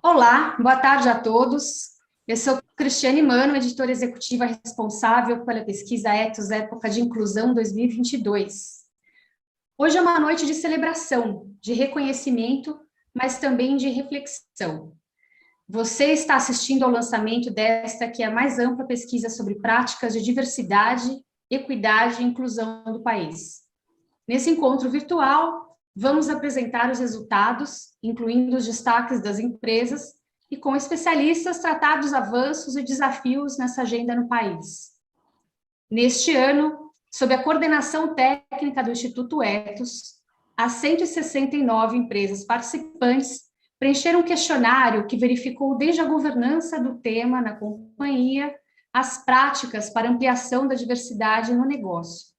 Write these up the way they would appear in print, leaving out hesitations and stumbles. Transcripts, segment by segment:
Olá, boa tarde a todos. Eu sou Cristiane Mano, editora executiva responsável pela pesquisa Ethos Época de Inclusão 2022. Hoje é uma noite de celebração, de reconhecimento, mas também de reflexão. Você está assistindo ao lançamento desta, que é a mais ampla pesquisa sobre práticas de diversidade, equidade e inclusão do país. Nesse encontro virtual, vamos apresentar os resultados, incluindo os destaques das empresas, e com especialistas tratar dos avanços e desafios nessa agenda no país. Neste ano, sob a coordenação técnica do Instituto Ethos, as 169 empresas participantes preencheram um questionário que verificou desde a governança do tema na companhia, as práticas para ampliação da diversidade no negócio.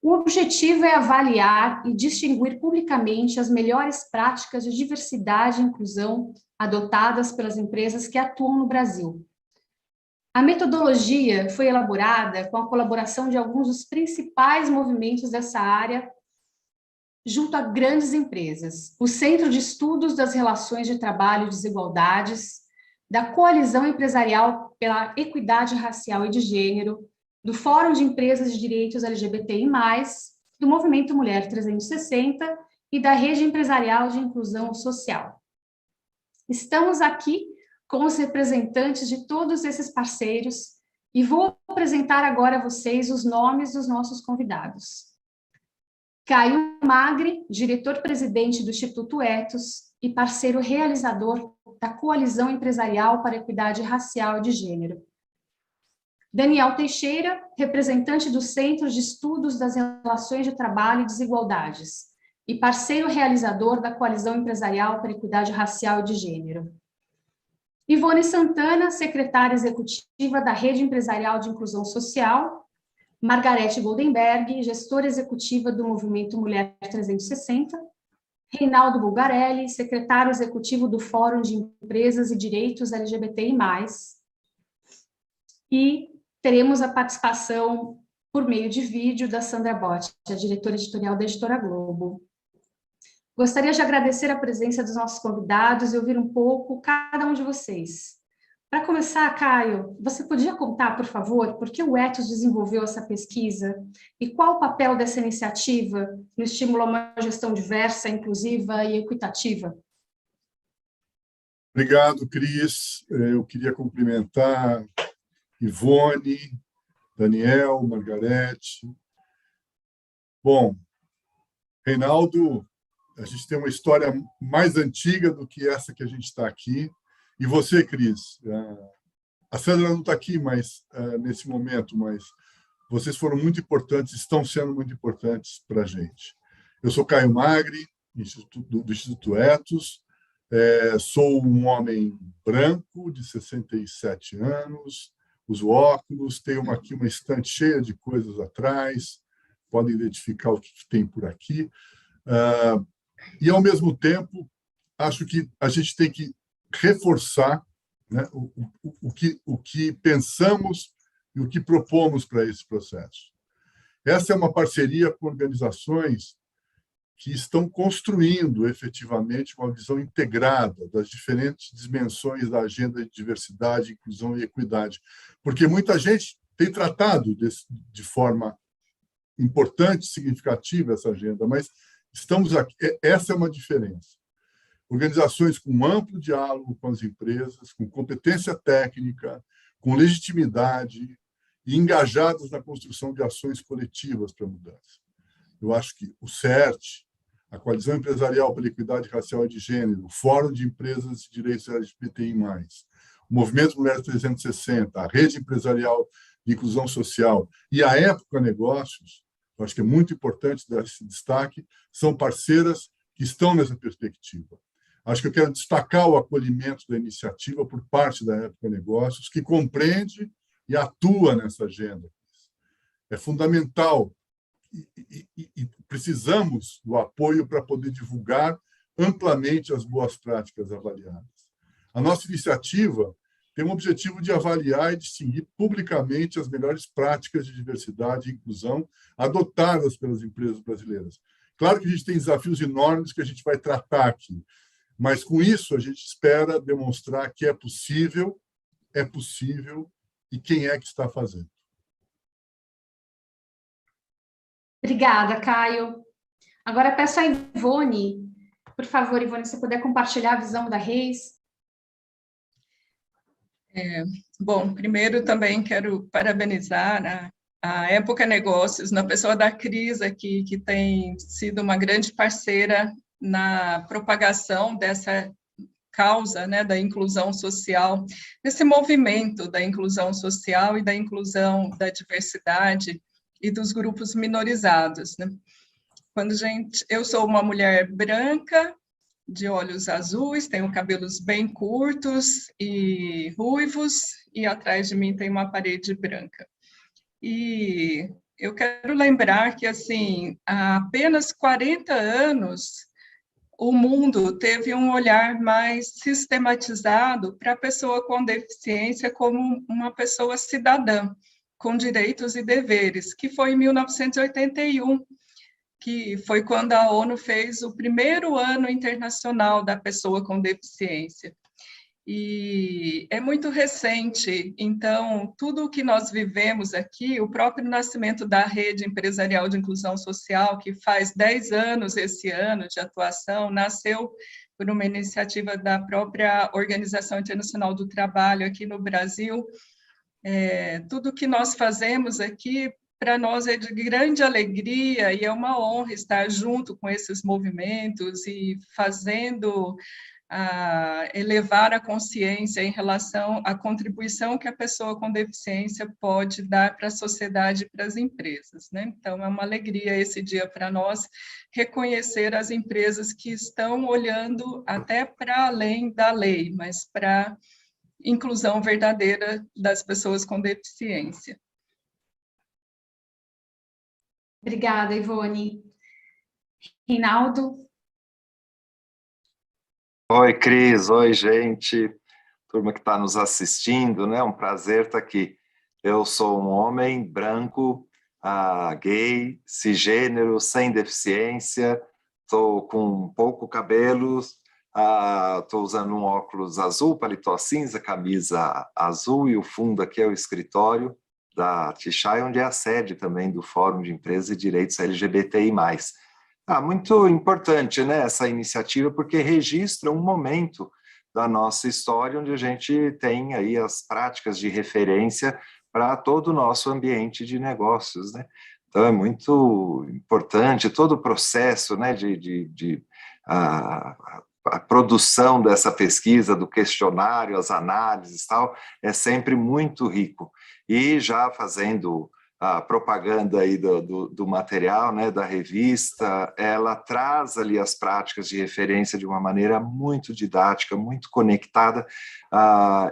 O objetivo é avaliar e distinguir publicamente as melhores práticas de diversidade e inclusão adotadas pelas empresas que atuam no Brasil. A metodologia foi elaborada com a colaboração de alguns dos principais movimentos dessa área, junto a grandes empresas, o Centro de Estudos das Relações de Trabalho e Desigualdades, da Coalizão Empresarial pela Equidade Racial e de Gênero, do Fórum de Empresas de Direitos LGBTI+, do Movimento Mulher 360 e da Rede Empresarial de Inclusão Social. Estamos aqui com os representantes de todos esses parceiros e vou apresentar agora a vocês os nomes dos nossos convidados. Caio Magri, diretor-presidente do Instituto Ethos e parceiro realizador da Coalizão Empresarial para a Equidade Racial e de Gênero. Daniel Teixeira, representante do Centro de Estudos das Relações de Trabalho e Desigualdades, e parceiro realizador da Coalizão Empresarial para a Equidade Racial e de Gênero. Ivone Santana, secretária executiva da Rede Empresarial de Inclusão Social. Margarete Goldenberg, gestora executiva do Movimento Mulher 360. Reinaldo Bulgarelli, secretário executivo do Fórum de Empresas e Direitos LGBTI+. E teremos a participação por meio de vídeo da Sandra Botti, a diretora editorial da Editora Globo. Gostaria de agradecer a presença dos nossos convidados e ouvir um pouco cada um de vocês. Para começar, Caio, você podia contar, por favor, por que o Ethos desenvolveu essa pesquisa e qual o papel dessa iniciativa no estímulo a uma gestão diversa, inclusiva e equitativa? Obrigado, Cris. Eu queria cumprimentar Ivone, Daniel, Margarete. Bom, Reinaldo, a gente tem uma história mais antiga do que essa que a gente está aqui. E você, Cris, a Sandra não está aqui nesse momento, mas vocês foram muito importantes, estão sendo muito importantes para a gente. Eu sou Caio Magri, do Instituto Ethos, sou um homem branco, de 67 anos, uso óculos, tenho aqui uma estante cheia de coisas atrás, podem identificar o que tem por aqui. E, ao mesmo tempo, acho que a gente tem que reforçar, né, o que pensamos e o que propomos para esse processo. Essa é uma parceria com organizações que estão construindo, efetivamente, uma visão integrada das diferentes dimensões da agenda de diversidade, inclusão e equidade. Porque muita gente tem tratado de forma importante, significativa, essa agenda, mas estamos aqui, essa é uma diferença. Organizações com amplo diálogo com as empresas, com competência técnica, com legitimidade e engajadas na construção de ações coletivas para a mudança. Eu acho que o CERT, a Coalizão Empresarial pela Equidade Racial e de Gênero, o Fórum de Empresas de Direitos LGBTI+, o Movimento Mulher 360, a Rede Empresarial de Inclusão Social e a Época Negócios, eu acho que é muito importante dar esse destaque, são parceiras que estão nessa perspectiva. Acho que eu quero destacar o acolhimento da iniciativa por parte da Época Negócios, que compreende e atua nessa agenda. É fundamental e precisamos do apoio para poder divulgar amplamente as boas práticas avaliadas. A nossa iniciativa tem o objetivo de avaliar e distinguir publicamente as melhores práticas de diversidade e inclusão adotadas pelas empresas brasileiras. Claro que a gente tem desafios enormes que a gente vai tratar aqui, Mas, com isso, a gente espera demonstrar que é possível, e quem é que está fazendo. Obrigada, Caio. Agora peço a Ivone, por favor, Ivone, se você puder compartilhar a visão da Reis. Bom, primeiro também quero parabenizar a Época Negócios, na pessoa da Cris aqui, que tem sido uma grande parceira na propagação dessa causa, né, da inclusão social, desse movimento da inclusão social e da inclusão da diversidade e dos grupos minorizados, né? Eu sou uma mulher branca, de olhos azuis, tenho cabelos bem curtos e ruivos, e atrás de mim tem uma parede branca. E eu quero lembrar que, assim, há apenas 40 anos, o mundo teve um olhar mais sistematizado para a pessoa com deficiência como uma pessoa cidadã, com direitos e deveres, que foi em 1981, que foi quando a ONU fez o primeiro ano internacional da pessoa com deficiência. E é muito recente, então, tudo o que nós vivemos aqui, o próprio nascimento da Rede Empresarial de Inclusão Social, que faz 10 anos esse ano de atuação, nasceu por uma iniciativa da própria Organização Internacional do Trabalho aqui no Brasil. Tudo o que nós fazemos aqui, para nós é de grande alegria e é uma honra estar junto com esses movimentos e fazendo elevar a consciência em relação à contribuição que a pessoa com deficiência pode dar para a sociedade e para as empresas, né? Então, é uma alegria esse dia para nós reconhecer as empresas que estão olhando até para além da lei, mas para a inclusão verdadeira das pessoas com deficiência. Obrigada, Ivone. Reinaldo? Oi, Cris. Oi, gente. Turma que está nos assistindo, né? Um prazer estar aqui. Eu sou um homem branco, gay, cisgênero, sem deficiência, estou com pouco cabelo, estou usando um óculos azul, paletó cinza, camisa azul, e o fundo aqui é o escritório da Tixai, onde é a sede também do Fórum de Empresas e Direitos LGBTI+. Muito importante, né, essa iniciativa, porque registra um momento da nossa história onde a gente tem aí as práticas de referência para todo o nosso ambiente de negócios, né? Então, é muito importante todo o processo, né, a produção dessa pesquisa, do questionário, as análises e tal, é sempre muito rico. E já fazendo a propaganda aí do material, né, da revista, ela traz ali as práticas de referência de uma maneira muito didática, muito conectada,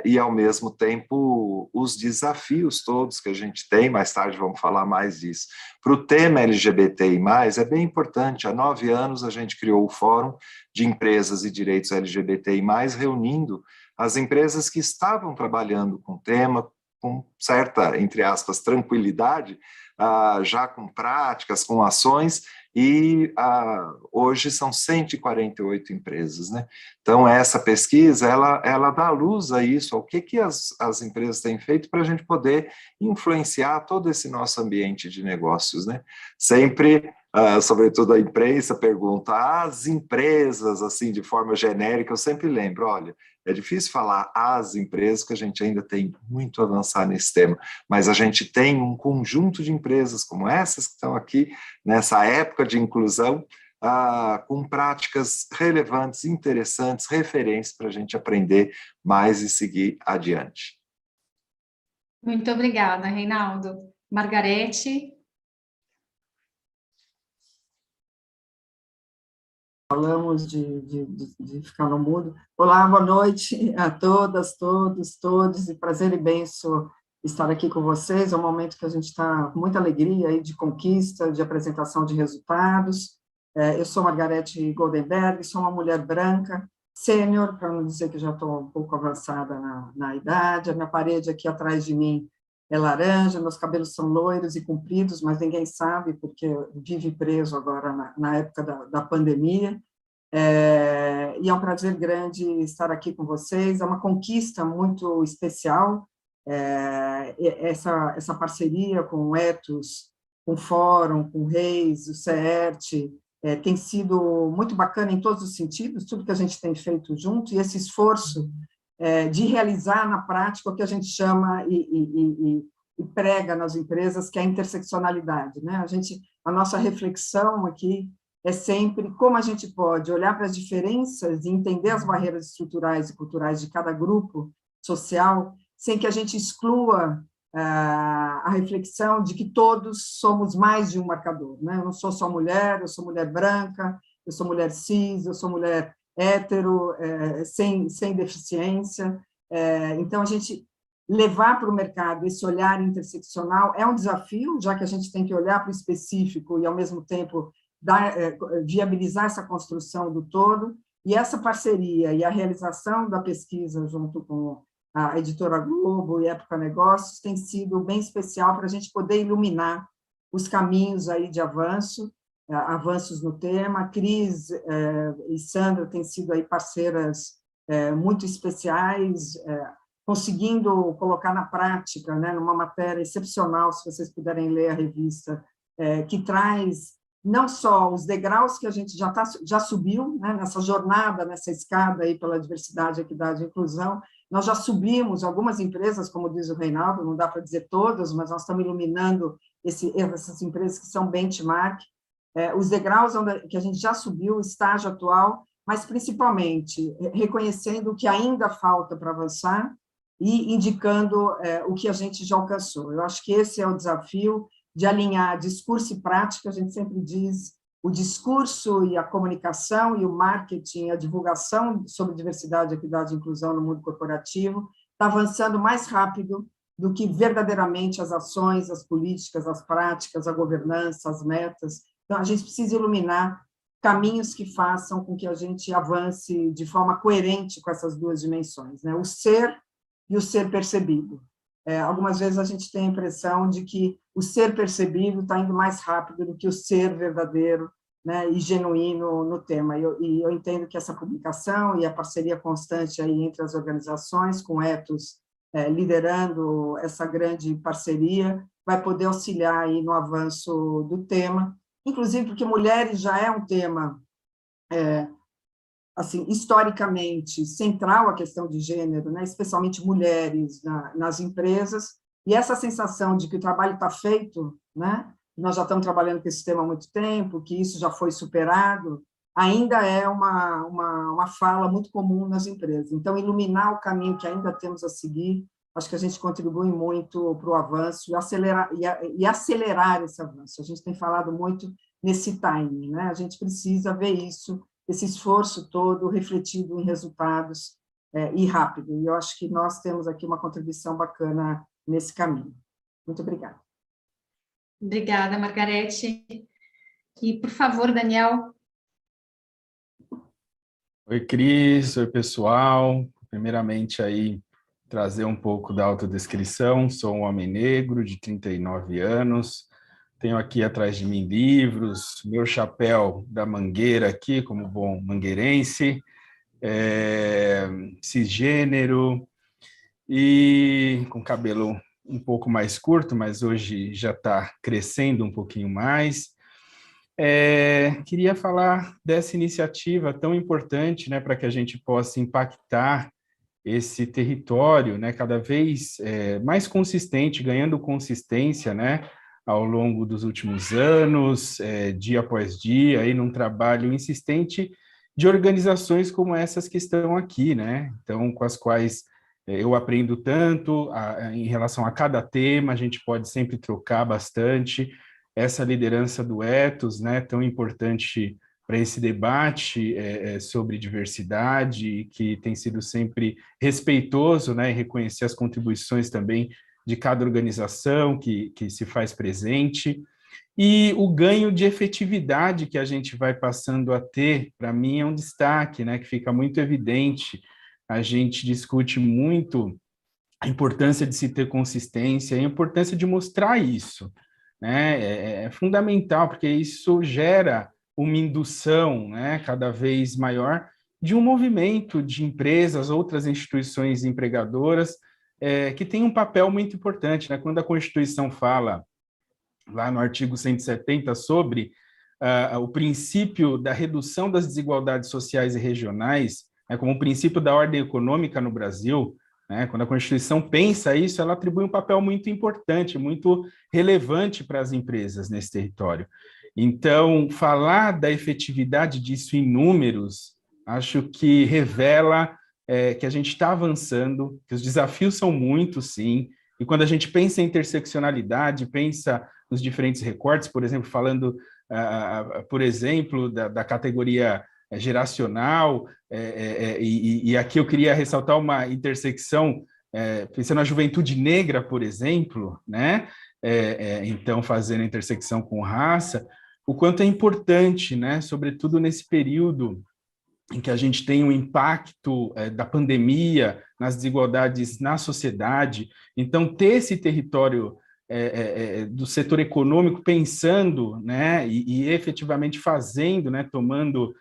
e ao mesmo tempo os desafios todos que a gente tem, mais tarde vamos falar mais disso. Para o tema LGBTI+, é bem importante, há 9 anos a gente criou o Fórum de Empresas e Direitos LGBTI+, reunindo as empresas que estavam trabalhando com o tema, com certa, entre aspas, tranquilidade, já com práticas, com ações, e hoje são 148 empresas, né? Então, essa pesquisa, ela dá luz a isso, ao que as empresas têm feito para a gente poder influenciar todo esse nosso ambiente de negócios, né? Sempre, sobretudo a imprensa, pergunta, as empresas, assim, de forma genérica, eu sempre lembro, olha, é difícil falar as empresas, que a gente ainda tem muito a avançar nesse tema, mas a gente tem um conjunto de empresas como essas que estão aqui, nessa época de inclusão, com práticas relevantes, interessantes, referências para a gente aprender mais e seguir adiante. Muito obrigada, Reinaldo. Margarete? Falamos de ficar no mudo. Olá, boa noite a todas, todos, e prazer imenso estar aqui com vocês. É um momento que a gente está com muita alegria aí de conquista, de apresentação de resultados. Eu sou Margarete Goldenberg, sou uma mulher branca, sênior, para não dizer que já estou um pouco avançada na idade. A minha parede aqui atrás de mim é laranja, meus cabelos são loiros e compridos, mas ninguém sabe, porque vive preso agora na época da pandemia. E é um prazer grande estar aqui com vocês, é uma conquista muito especial, essa parceria com o Ethos, com o Fórum, com o Reis, o CERT, tem sido muito bacana em todos os sentidos, tudo que a gente tem feito junto, e esse esforço de realizar na prática o que a gente chama e prega nas empresas, que é a interseccionalidade, né? A nossa reflexão aqui é sempre como a gente pode olhar para as diferenças e entender as barreiras estruturais e culturais de cada grupo social, sem que a gente exclua a reflexão de que todos somos mais de um marcador, né? Eu não sou só mulher, eu sou mulher branca, eu sou mulher cis, eu sou mulher hétero, sem deficiência. Então, a gente levar para o mercado esse olhar interseccional é um desafio, já que a gente tem que olhar para o específico e, ao mesmo tempo, viabilizar essa construção do todo, e essa parceria e a realização da pesquisa junto com a Editora Globo e Época Negócios tem sido bem especial para a gente poder iluminar os caminhos aí de avanços no tema. A Cris e Sandra têm sido aí parceiras muito especiais, conseguindo colocar na prática, né, numa matéria excepcional, se vocês puderem ler a revista, que traz não só os degraus que a gente já subiu, né, nessa jornada, nessa escada aí pela diversidade, equidade e inclusão, nós já subimos algumas empresas, como diz o Reinaldo, não dá para dizer todas, mas nós estamos iluminando essas empresas que são benchmark, os degraus que a gente já subiu, o estágio atual, mas principalmente reconhecendo o que ainda falta para avançar e indicando o que a gente já alcançou. Eu acho que esse é o desafio de alinhar discurso e prática. A gente sempre diz, o discurso e a comunicação e o marketing, a divulgação sobre diversidade, equidade e inclusão no mundo corporativo está avançando mais rápido do que verdadeiramente as ações, as políticas, as práticas, a governança, as metas. Então, a gente precisa iluminar caminhos que façam com que a gente avance de forma coerente com essas duas dimensões, né? O ser e o ser percebido. Algumas vezes a gente tem a impressão de que o ser percebido está indo mais rápido do que o ser verdadeiro, né, e genuíno no tema. E eu entendo que essa publicação e a parceria constante aí entre as organizações, com Ethos liderando essa grande parceria, vai poder auxiliar aí no avanço do tema, inclusive porque mulheres já é um tema assim, historicamente central a questão de gênero, né, especialmente mulheres nas empresas, e essa sensação de que o trabalho está feito, né, nós já estamos trabalhando com esse tema há muito tempo, que isso já foi superado, ainda é uma fala muito comum nas empresas. Então, iluminar o caminho que ainda temos a seguir, acho que a gente contribui muito para o avanço e acelerar esse avanço. A gente tem falado muito nesse timing, né? A gente precisa ver isso, esse esforço todo refletido em resultados e rápido. E eu acho que nós temos aqui uma contribuição bacana nesse caminho. Muito obrigada. Obrigada, Margarete. E, por favor, Daniel. Oi, Cris. Oi, pessoal. Primeiramente, aí, trazer um pouco da autodescrição. Sou um homem negro de 39 anos. Tenho aqui atrás de mim livros, meu chapéu da Mangueira aqui, como bom mangueirense, cisgênero e com cabelo um pouco mais curto, mas hoje já está crescendo um pouquinho mais. Queria falar dessa iniciativa tão importante, né, para que a gente possa impactar esse território, né, cada vez mais consistente, ganhando consistência, né, ao longo dos últimos anos, dia após dia, aí num trabalho insistente de organizações como essas que estão aqui, né? Então, com as quais eu aprendo tanto em relação a cada tema, a gente pode sempre trocar bastante. Essa liderança do Ethos, né, tão importante para esse debate sobre diversidade, que tem sido sempre respeitoso, né, e reconhecer as contribuições também de cada organização que se faz presente, e o ganho de efetividade que a gente vai passando a ter, para mim é um destaque, né, que fica muito evidente. A gente discute muito a importância de se ter consistência, a importância de mostrar isso, né, é fundamental, porque isso gera uma indução, né, cada vez maior de um movimento de empresas, outras instituições empregadoras, que tem um papel muito importante, né? Quando a Constituição fala, lá no artigo 170, sobre o princípio da redução das desigualdades sociais e regionais, né, como um princípio da ordem econômica no Brasil, né, quando a Constituição pensa isso, ela atribui um papel muito importante, muito relevante para as empresas nesse território. Então, falar da efetividade disso em números, acho que revela que a gente está avançando, que os desafios são muitos, sim, e quando a gente pensa em interseccionalidade, pensa nos diferentes recortes, por exemplo, falando, por exemplo, da categoria geracional, e aqui eu queria ressaltar uma intersecção, pensando na juventude negra, por exemplo, né? Então, fazendo a intersecção com raça, o quanto é importante, né? Sobretudo nesse período em que a gente tem um impacto da pandemia nas desigualdades na sociedade. Então, ter esse território do setor econômico pensando, né, e efetivamente fazendo, né, tomando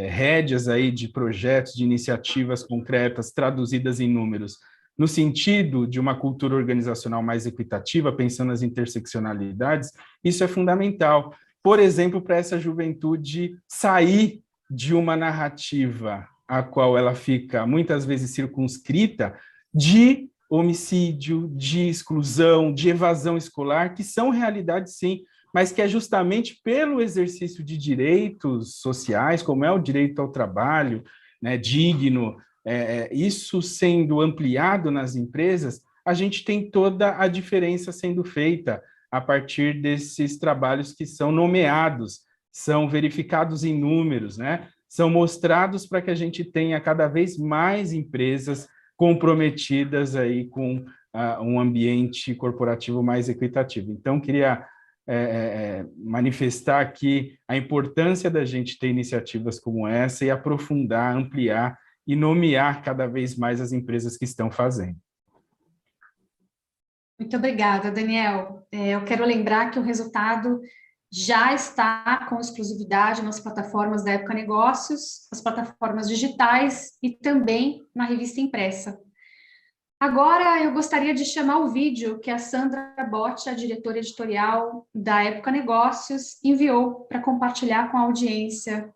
rédeas aí de projetos, de iniciativas concretas, traduzidas em números, no sentido de uma cultura organizacional mais equitativa, pensando nas interseccionalidades, isso é fundamental. Por exemplo, para essa juventude sair de uma narrativa a qual ela fica muitas vezes circunscrita de homicídio, de exclusão, de evasão escolar, que são realidades, sim, mas que é justamente pelo exercício de direitos sociais, como é o direito ao trabalho, né, digno, isso sendo ampliado nas empresas, a gente tem toda a diferença sendo feita a partir desses trabalhos que são nomeados, são verificados em números, né? São mostrados para que a gente tenha cada vez mais empresas comprometidas aí com um ambiente corporativo mais equitativo. Então, queria manifestar aqui a importância da gente ter iniciativas como essa e aprofundar, ampliar e nomear cada vez mais as empresas que estão fazendo. Muito obrigada, Daniel. Eu quero lembrar que o resultado já está com exclusividade nas plataformas da Época Negócios, as plataformas digitais e também na revista impressa. Agora, eu gostaria de chamar o vídeo que a Sandra Botti, a diretora editorial da Época Negócios, enviou para compartilhar com a audiência.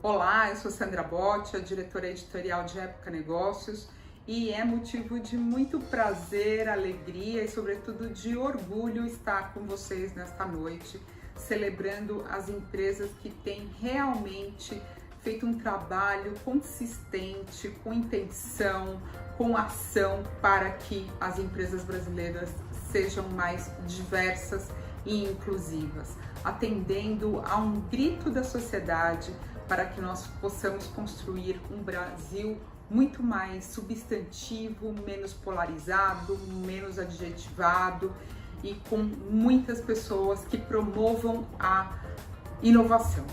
Olá, eu sou Sandra Botti, a diretora editorial de Época Negócios, e é motivo de muito prazer, alegria e, sobretudo, de orgulho estar com vocês nesta noite, celebrando as empresas que têm realmente feito um trabalho consistente, com intenção, com ação, para que as empresas brasileiras sejam mais diversas e inclusivas, atendendo a um grito da sociedade para que nós possamos construir um Brasil muito mais substantivo, menos polarizado, menos adjetivado e com muitas pessoas que promovam a inovação.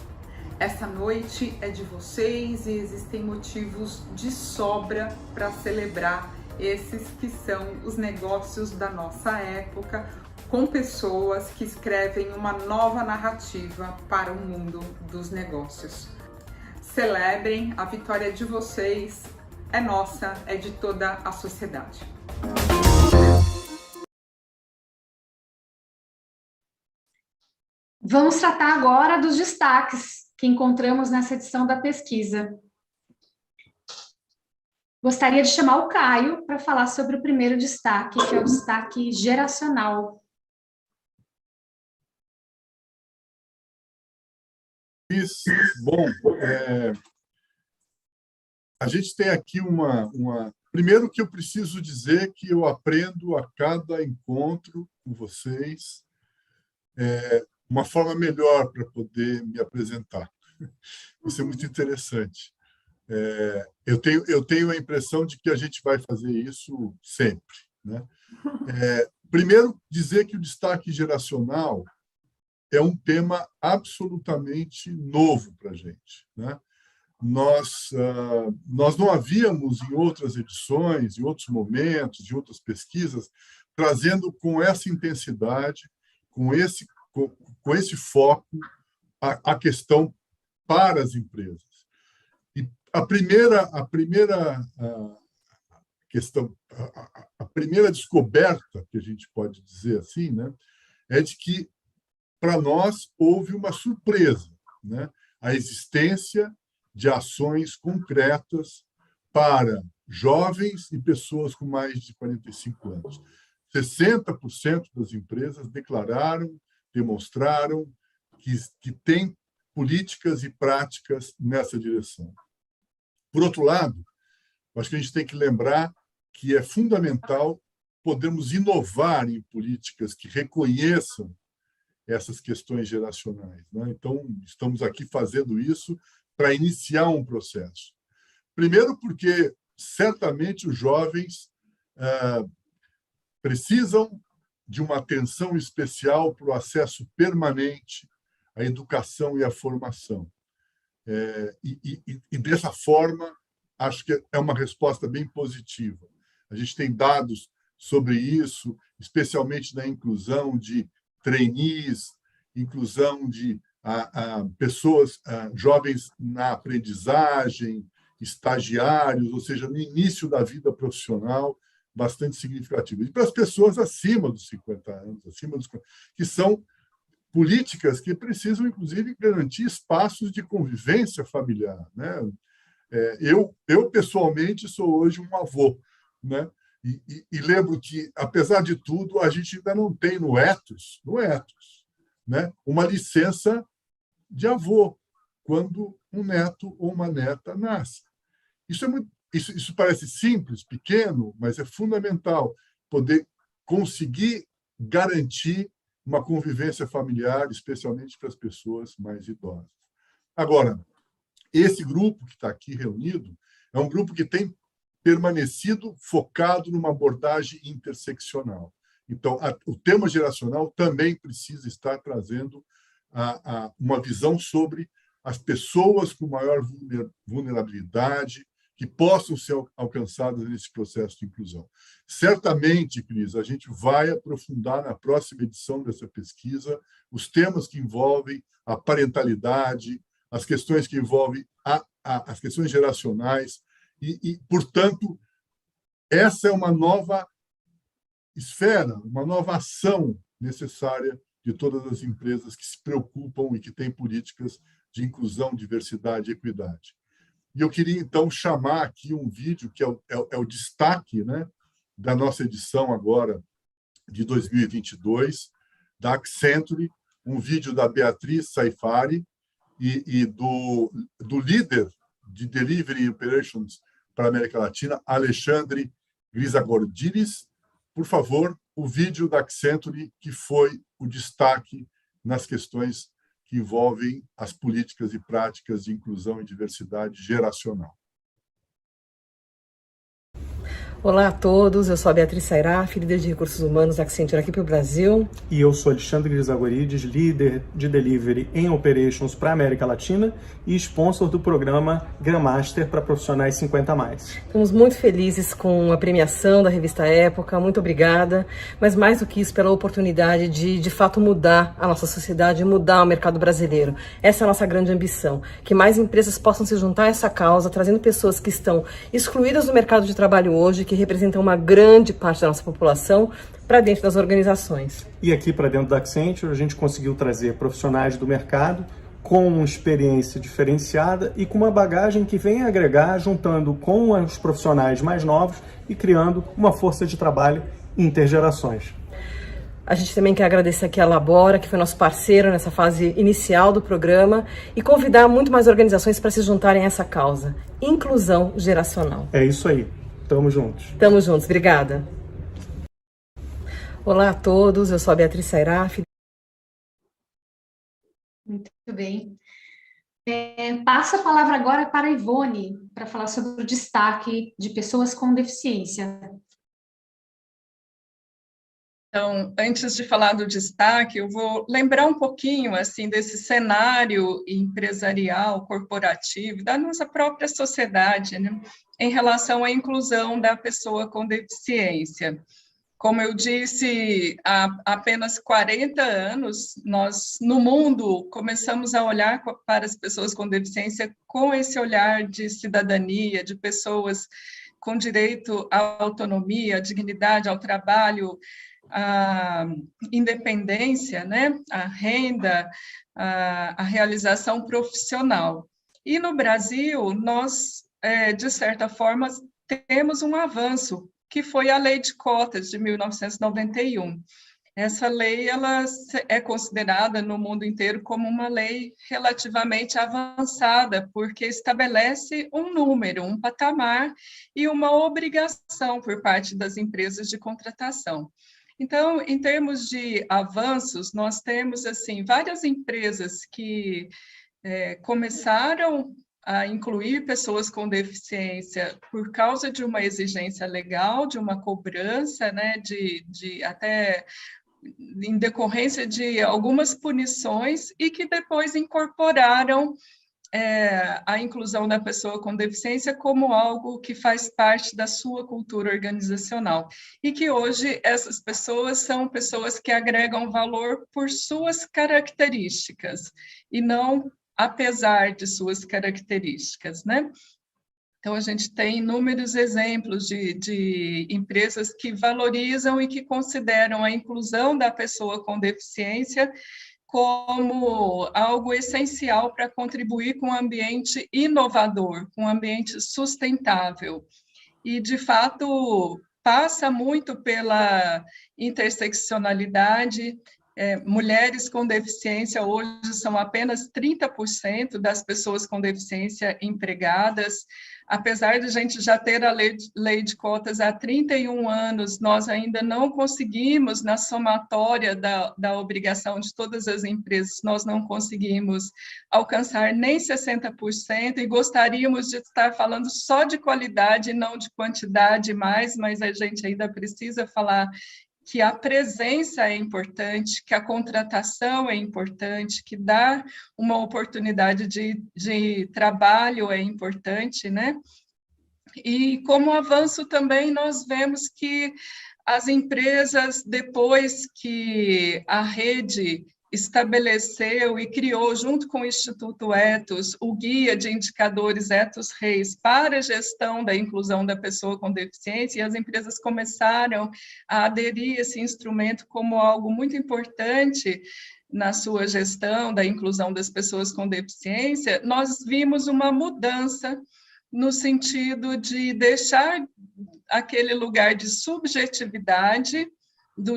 Essa noite é de vocês e existem motivos de sobra para celebrar esses que são os negócios da nossa época, com pessoas que escrevem uma nova narrativa para o mundo dos negócios. Celebrem, a vitória de vocês é nossa, é de toda a sociedade. Vamos tratar agora dos destaques que encontramos nessa edição da pesquisa. Gostaria de chamar o Caio para falar sobre o primeiro destaque, que é o destaque geracional. Bom, a gente tem aqui Primeiro que eu preciso dizer que eu aprendo a cada encontro com vocês uma forma melhor para poder me apresentar. Isso é muito interessante. Eu tenho a impressão de que a gente vai fazer isso sempre, né? Primeiro, dizer que o destaque geracional é um tema absolutamente novo para a gente, né? Nós não havíamos, em outras edições, em outros momentos, em outras pesquisas, trazendo com essa intensidade, com esse foco, a questão para as empresas. E a primeira questão, a primeira descoberta, que a gente pode dizer assim, né, é de que, para nós, houve uma surpresa, né, a existência de ações concretas para jovens e pessoas com mais de 45 anos. 60% das empresas declararam, demonstraram que têm políticas e práticas nessa direção. Por outro lado, acho que a gente tem que lembrar que é fundamental podermos inovar em políticas que reconheçam essas questões geracionais, né? Então, estamos aqui fazendo isso para iniciar um processo. Primeiro, porque certamente os jovens precisam de uma atenção especial para o acesso permanente à educação e à formação. E dessa forma, acho que é uma resposta bem positiva. A gente tem dados sobre isso, especialmente na inclusão de trainees, inclusão de pessoas, jovens na aprendizagem, estagiários, ou seja, no início da vida profissional, bastante significativo. E para as pessoas acima dos 50 anos, que são políticas que precisam, inclusive, garantir espaços de convivência familiar, né? Eu pessoalmente, sou hoje um avô, né? E lembro que, apesar de tudo, a gente ainda não tem no ethos, né, uma licença de avô, quando um neto ou uma neta nasce. Isso parece simples, pequeno, mas é fundamental poder conseguir garantir uma convivência familiar, especialmente para as pessoas mais idosas. Agora, esse grupo que está aqui reunido é um grupo que tem permanecido focado numa abordagem interseccional. Então, o tema geracional também precisa estar trazendo uma visão sobre as pessoas com maior vulnerabilidade, que possam ser alcançadas nesse processo de inclusão. Certamente, Cris, a gente vai aprofundar na próxima edição dessa pesquisa os temas que envolvem a parentalidade, as questões que envolvem as questões geracionais, portanto, essa é uma nova esfera, uma nova ação necessária de todas as empresas que se preocupam e que têm políticas de inclusão, diversidade e equidade. E eu queria, então, chamar aqui um vídeo que é o destaque, né, da nossa edição agora de 2022, da Accenture, um vídeo da Beatriz Saifari e do líder de Delivery Operations para a América Latina, Alexandre Grisagordiris. Por favor, o vídeo da Accenture, que foi o destaque nas questões que envolvem as políticas e práticas de inclusão e diversidade geracional. Olá a todos, eu sou a Beatriz Sairaf, líder de recursos humanos da Accenture aqui para o Brasil. E eu sou Alexandre Grisagorides, líder de Delivery em Operations para a América Latina e sponsor do programa Grandmaster para profissionais 50+. Estamos muito felizes com a premiação da revista Época, muito obrigada, mas mais do que isso, pela oportunidade de fato mudar a nossa sociedade, mudar o mercado brasileiro. Essa é a nossa grande ambição, que mais empresas possam se juntar a essa causa, trazendo pessoas que estão excluídas do mercado de trabalho hoje, que representam uma grande parte da nossa população, para dentro das organizações. E aqui para dentro da Accenture a gente conseguiu trazer profissionais do mercado com uma experiência diferenciada e com uma bagagem que vem agregar, juntando com os profissionais mais novos e criando uma força de trabalho intergerações. A gente também quer agradecer aqui a Labora, que foi nosso parceiro nessa fase inicial do programa, e convidar muito mais organizações para se juntarem a essa causa, inclusão geracional. É isso aí. Tamo juntos. Tamo juntos, obrigada. Olá a todos, eu sou a Beatriz Sairaf. Muito bem. Passo a palavra agora para a Ivone, para falar sobre o destaque de pessoas com deficiência. Então, antes de falar do destaque, eu vou lembrar um pouquinho assim desse cenário empresarial, corporativo, da nossa própria sociedade, né, em relação à inclusão da pessoa com deficiência. Como eu disse, há apenas 40 anos, nós, no mundo, começamos a olhar para as pessoas com deficiência com esse olhar de cidadania, de pessoas com direito à autonomia, à dignidade, ao trabalho, à independência, né? À renda, à realização profissional. E no Brasil, nós, de certa forma, temos um avanço, que foi a Lei de Cotas de 1991. Essa lei ela é considerada no mundo inteiro como uma lei relativamente avançada, porque estabelece um número, um patamar e uma obrigação por parte das empresas de contratação. Então, em termos de avanços, nós temos assim várias empresas que começaram a incluir pessoas com deficiência por causa de uma exigência legal, de uma cobrança, né, até em decorrência de algumas punições, e que depois incorporaram a inclusão da pessoa com deficiência como algo que faz parte da sua cultura organizacional. E que hoje essas pessoas são pessoas que agregam valor por suas características, e não apesar de suas características, né? Então, a gente tem inúmeros exemplos de empresas que valorizam e que consideram a inclusão da pessoa com deficiência como algo essencial para contribuir com um ambiente inovador, com um ambiente sustentável. E, de fato, passa muito pela interseccionalidade. Mulheres com deficiência hoje são apenas 30% das pessoas com deficiência empregadas. Apesar de a gente já ter a lei de cotas há 31 anos, nós ainda não conseguimos, na somatória da obrigação de todas as empresas, nós não conseguimos alcançar nem 60%, e gostaríamos de estar falando só de qualidade e não de quantidade mais, mas a gente ainda precisa falar que a presença é importante, que a contratação é importante, que dar uma oportunidade de trabalho é importante, né? E como avanço também nós vemos que as empresas, depois que a rede estabeleceu e criou, junto com o Instituto Ethos, o Guia de Indicadores Ethos Reis para a gestão da inclusão da pessoa com deficiência, e as empresas começaram a aderir a esse instrumento como algo muito importante na sua gestão da inclusão das pessoas com deficiência, nós vimos uma mudança no sentido de deixar aquele lugar de subjetividade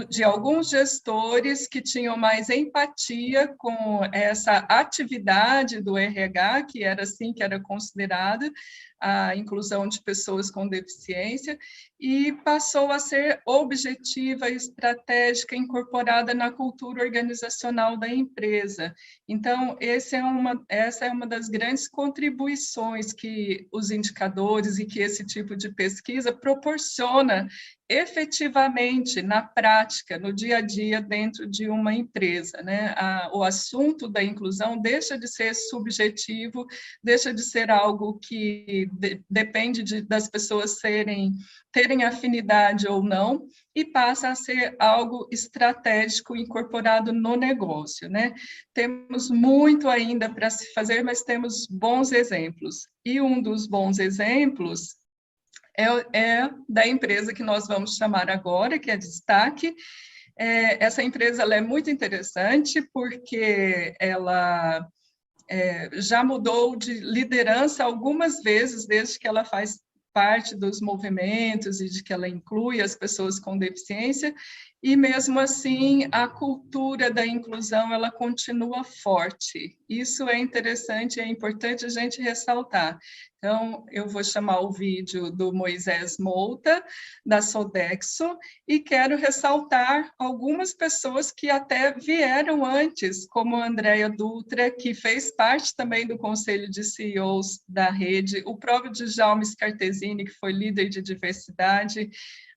de alguns gestores que tinham mais empatia com essa atividade do RH, que era assim que era considerada a inclusão de pessoas com deficiência, e passou a ser objetiva, estratégica, incorporada na cultura organizacional da empresa. Então, essa é uma das grandes contribuições que os indicadores e que esse tipo de pesquisa proporciona efetivamente, na prática, no dia a dia, dentro de uma empresa, né? O assunto da inclusão deixa de ser subjetivo, deixa de ser algo que depende das pessoas terem afinidade ou não, e passa a ser algo estratégico incorporado no negócio, né? Temos muito ainda para se fazer, mas temos bons exemplos. E um dos bons exemplos é da empresa que nós vamos chamar agora, que é Destaque. Essa empresa ela é muito interessante porque ela já mudou de liderança algumas vezes desde que ela faz parte dos movimentos e de que ela inclui as pessoas com deficiência, e mesmo assim a cultura da inclusão ela continua forte. Isso é interessante, é importante a gente ressaltar. Então, eu vou chamar o vídeo do Moisés Mouta, da Sodexo, e quero ressaltar algumas pessoas que até vieram antes, como a Andréia Dutra, que fez parte também do Conselho de CEOs da rede, o próprio Djalma Scartesini, que foi líder de diversidade,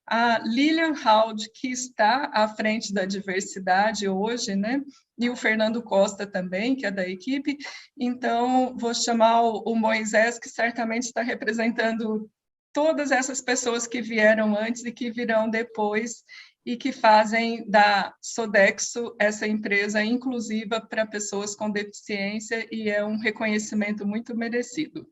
a Lilian Hald, que está à frente da diversidade hoje, né? E o Fernando Costa também, que é da equipe. Então, vou chamar o Moisés, que certamente está representando todas essas pessoas que vieram antes e que virão depois, e que fazem da Sodexo essa empresa inclusiva para pessoas com deficiência, e é um reconhecimento muito merecido.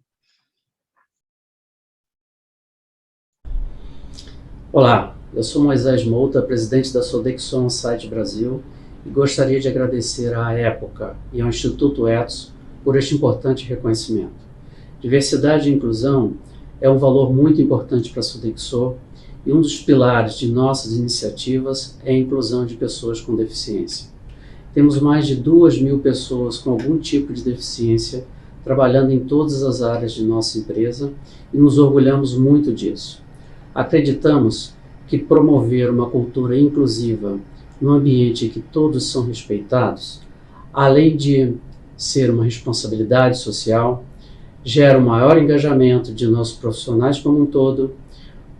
Olá, eu sou Moisés Mouta, presidente da Sodexo On-Site Brasil, e gostaria de agradecer à Época e ao Instituto Ethos por este importante reconhecimento. Diversidade e inclusão é um valor muito importante para a Sodexo, e um dos pilares de nossas iniciativas é a inclusão de pessoas com deficiência. Temos mais de 2.000 pessoas com algum tipo de deficiência trabalhando em todas as áreas de nossa empresa e nos orgulhamos muito disso. Acreditamos que promover uma cultura inclusiva num ambiente em que todos são respeitados, além de ser uma responsabilidade social, gera um maior engajamento de nossos profissionais como um todo,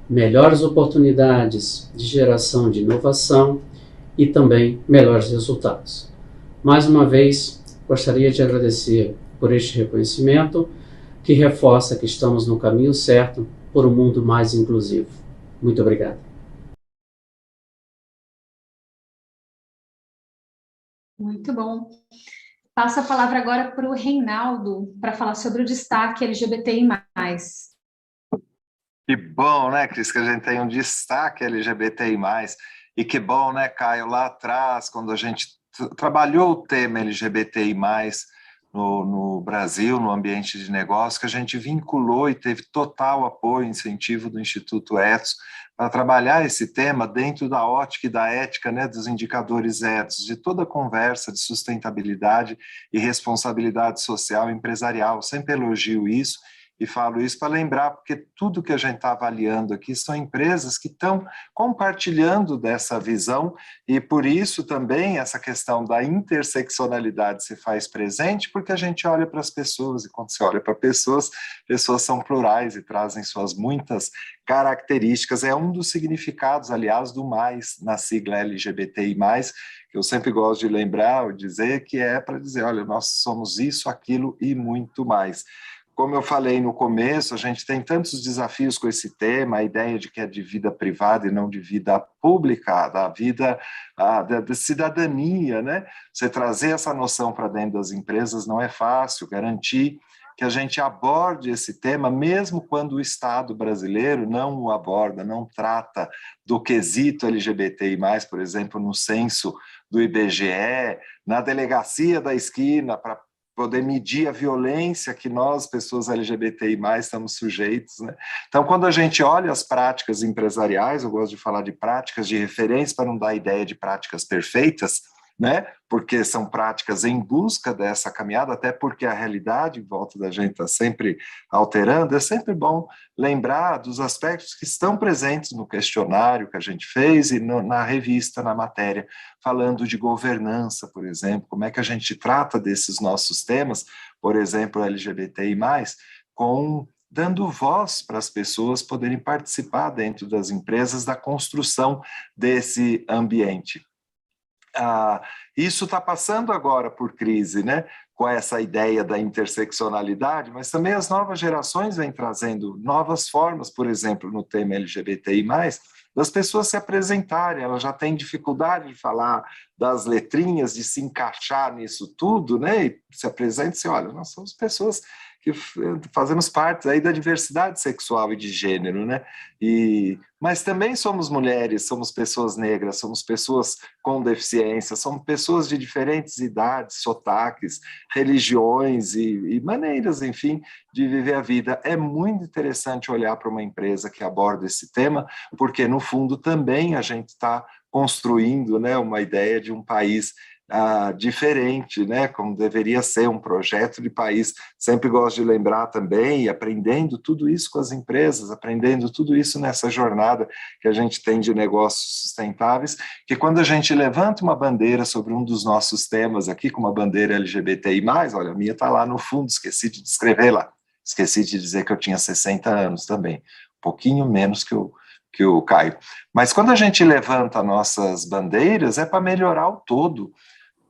melhores oportunidades de geração de inovação e também melhores resultados. Mais uma vez, gostaria de agradecer por este reconhecimento, que reforça que estamos no caminho certo por um mundo mais inclusivo. Muito obrigado. Muito bom. Passo a palavra agora para o Reinaldo, para falar sobre o destaque LGBTI+. Que bom, né, Cris, que a gente tem um destaque LGBTI+, e que bom, né, Caio, lá atrás, quando a gente trabalhou o tema LGBTI+, no Brasil, no ambiente de negócio, que a gente vinculou e teve total apoio e incentivo do Instituto Ethos para trabalhar esse tema dentro da ótica e da ética, né, dos indicadores Ethos, de toda a conversa de sustentabilidade e responsabilidade social e empresarial. Sempre elogio isso e falo isso para lembrar, porque tudo que a gente está avaliando aqui são empresas que estão compartilhando dessa visão, e por isso também essa questão da interseccionalidade se faz presente, porque a gente olha para as pessoas, e quando você olha para pessoas, pessoas são plurais e trazem suas muitas características. É um dos significados, aliás, do mais na sigla LGBTI+, que eu sempre gosto de lembrar, ou dizer, que é para dizer, olha, nós somos isso, aquilo e muito mais. Como eu falei no começo, a gente tem tantos desafios com esse tema, a ideia de que é de vida privada e não de vida pública, da vida da cidadania, né? Você trazer essa noção para dentro das empresas não é fácil, garantir que a gente aborde esse tema, mesmo quando o Estado brasileiro não o aborda, não trata do quesito LGBTI+, por exemplo, no censo do IBGE, na delegacia da esquina, para poder medir a violência que nós, pessoas LGBTI+, estamos sujeitos, né? Então, quando a gente olha as práticas empresariais, eu gosto de falar de práticas de referência para não dar ideia de práticas perfeitas, né? Porque são práticas em busca dessa caminhada, até porque a realidade em volta da gente está sempre alterando. É sempre bom lembrar dos aspectos que estão presentes no questionário que a gente fez e na revista, na matéria, falando de governança, por exemplo, como é que a gente trata desses nossos temas, por exemplo, LGBTI+, dando voz para as pessoas poderem participar dentro das empresas da construção desse ambiente. Isso está passando agora por crise, né? Com essa ideia da interseccionalidade, mas também as novas gerações vêm trazendo novas formas, por exemplo, no tema LGBTI+, das pessoas se apresentarem. Elas já têm dificuldade de falar das letrinhas, de se encaixar nisso tudo, né? E se apresentam e dizem, olha, nós somos pessoas que fazemos parte aí da diversidade sexual e de gênero, né? Mas também somos mulheres, somos pessoas negras, somos pessoas com deficiência, somos pessoas de diferentes idades, sotaques, religiões e maneiras, enfim, de viver a vida. É muito interessante olhar para uma empresa que aborda esse tema, porque, no fundo, também a gente está construindo, né, uma ideia de um país diferente, né, como deveria ser um projeto de país. Sempre gosto de lembrar também, e aprendendo tudo isso com as empresas, aprendendo tudo isso nessa jornada que a gente tem de negócios sustentáveis, que quando a gente levanta uma bandeira sobre um dos nossos temas aqui, com uma bandeira LGBTI+, olha, a minha está lá no fundo, esqueci de descrever lá, esqueci de dizer que eu tinha 60 anos também, um pouquinho menos que o Caio. Mas quando a gente levanta nossas bandeiras, é para melhorar o todo,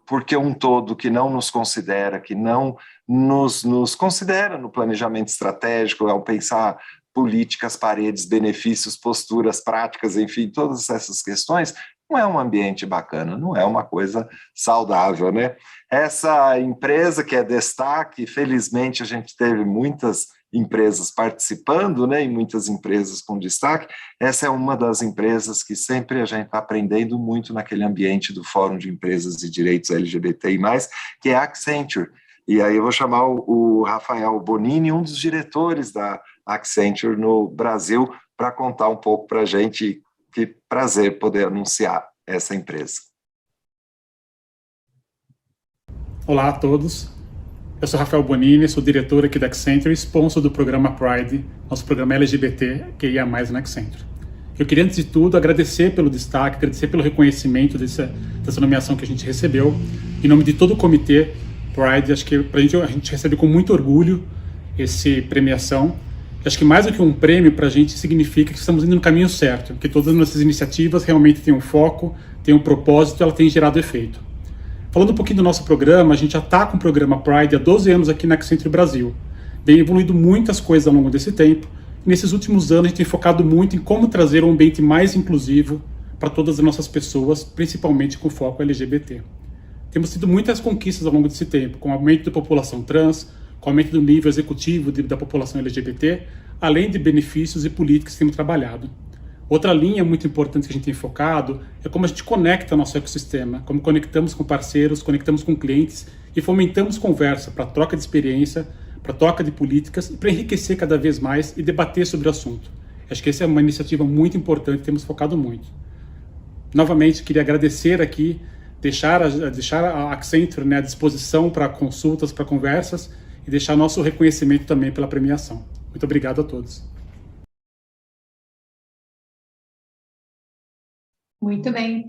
porque um todo que não nos considera, que não nos considera no planejamento estratégico, ao pensar políticas, paredes, benefícios, posturas, práticas, enfim, todas essas questões, não é um ambiente bacana, não é uma coisa saudável, né? Essa empresa que é destaque, felizmente a gente teve muitas empresas participando, né, e muitas empresas com destaque. Essa é uma das empresas que sempre a gente está aprendendo muito naquele ambiente do Fórum de Empresas e Direitos LGBTI+, que é a Accenture. E aí eu vou chamar o Rafael Bonini, um dos diretores da Accenture no Brasil, para contar um pouco para a gente. Que prazer poder anunciar essa empresa. Olá a todos. Eu sou Rafael Bonini, sou diretor aqui da Accenture e sponsor do programa Pride, nosso programa LGBT, que ia mais na Accenture. Eu queria, antes de tudo, agradecer pelo destaque, agradecer pelo reconhecimento dessa nomeação que a gente recebeu. Em nome de todo o comitê Pride, acho que a gente recebe com muito orgulho essa premiação. Acho que mais do que um prêmio para a gente significa que estamos indo no caminho certo, que todas as nossas iniciativas realmente têm um foco, têm um propósito e ela tem gerado efeito. Falando um pouquinho do nosso programa, a gente já está com o programa Pride há 12 anos aqui na Accenture Brasil. Tem evoluído muitas coisas ao longo desse tempo, e nesses últimos anos a gente tem focado muito em como trazer um ambiente mais inclusivo para todas as nossas pessoas, principalmente com foco LGBT. Temos tido muitas conquistas ao longo desse tempo, com o aumento da população trans, com o aumento do nível executivo da população LGBT, além de benefícios e políticas que temos trabalhado. Outra linha muito importante que a gente tem focado é como a gente conecta nosso ecossistema, como conectamos com parceiros, conectamos com clientes e fomentamos conversa para troca de experiência, para troca de políticas e para enriquecer cada vez mais e debater sobre o assunto. Acho que essa é uma iniciativa muito importante, temos focado muito. Novamente, queria agradecer aqui, deixar a Accenture, né, à disposição para consultas, para conversas, e deixar nosso reconhecimento também pela premiação. Muito obrigado a todos. Muito bem.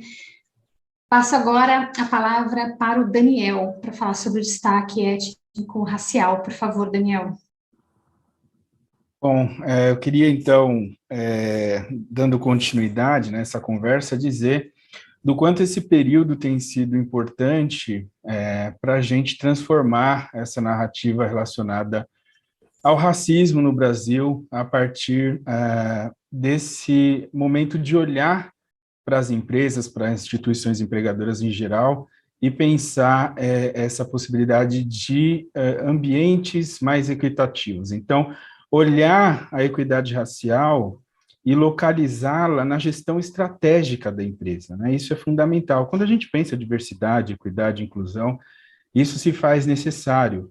Passo agora a palavra para o Daniel, para falar sobre o destaque étnico-racial. Por favor, Daniel. Bom, eu queria, então, dando continuidade nessa conversa, dizer do quanto esse período tem sido importante para a gente transformar essa narrativa relacionada ao racismo no Brasil a partir desse momento de olhar para as empresas, para as instituições empregadoras em geral e pensar essa possibilidade de ambientes mais equitativos. Então, olhar a equidade racial e localizá-la na gestão estratégica da empresa, né? Isso é fundamental. Quando a gente pensa em diversidade, equidade, inclusão, isso se faz necessário.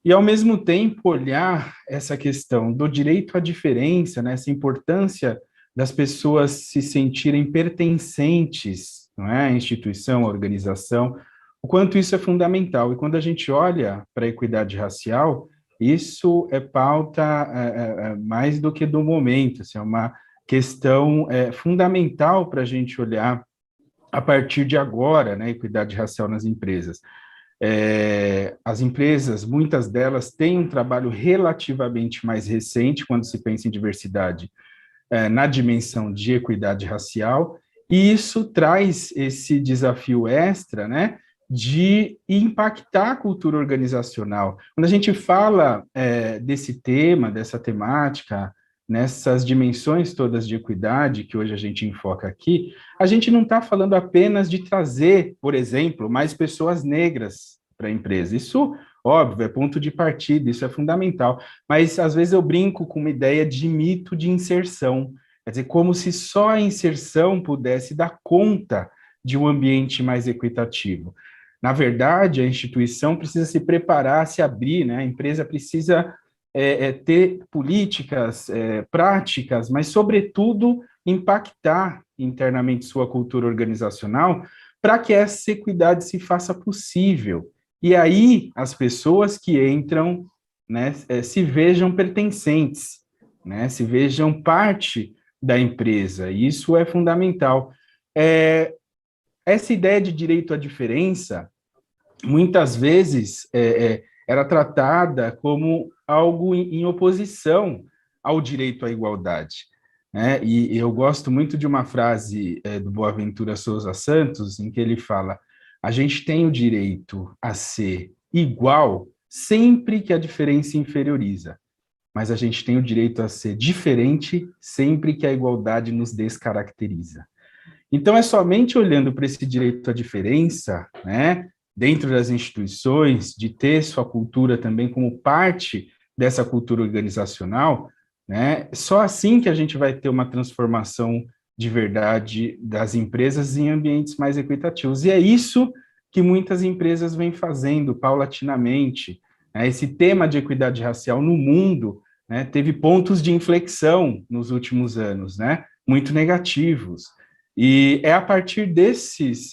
E, ao mesmo tempo, olhar essa questão do direito à diferença, né? Essa importância das pessoas se sentirem pertencentes, não é? À instituição, à organização, o quanto isso é fundamental. E quando a gente olha para a equidade racial, isso é pauta mais do que do momento, assim, é uma questão fundamental para a gente olhar a partir de agora, né, equidade racial nas empresas. As empresas, muitas delas, têm um trabalho relativamente mais recente quando se pensa em diversidade na dimensão de equidade racial, e isso traz esse desafio extra, né, de impactar a cultura organizacional. Quando a gente fala desse tema, dessa temática, nessas dimensões todas de equidade que hoje a gente enfoca aqui, a gente não está falando apenas de trazer, por exemplo, mais pessoas negras para a empresa. Isso, óbvio, é ponto de partida, isso é fundamental, mas às vezes eu brinco com uma ideia de mito de inserção, quer dizer, como se só a inserção pudesse dar conta de um ambiente mais equitativo. Na verdade, a instituição precisa se preparar, se abrir, né? A empresa precisa ter políticas, práticas, mas, sobretudo, impactar internamente sua cultura organizacional para que essa equidade se faça possível. E aí, as pessoas que entram, né, se vejam pertencentes, né, se vejam parte da empresa. E isso é fundamental. Essa ideia de direito à diferença, muitas vezes, era tratada como algo em oposição ao direito à igualdade, né? E eu gosto muito de uma frase do Boaventura Souza Santos, em que ele fala: a gente tem o direito a ser igual sempre que a diferença inferioriza. mas a gente tem o direito a ser diferente sempre que a igualdade nos descaracteriza. Então, é somente olhando para esse direito à diferença, né, dentro das instituições, de ter sua cultura também como parte dessa cultura organizacional, né, só assim que a gente vai ter uma transformação de verdade das empresas em ambientes mais equitativos. E é isso que muitas empresas vêm fazendo paulatinamente. Né? Esse tema de equidade racial no mundo, né, teve pontos de inflexão nos últimos anos, né, muito negativos. E é a partir desses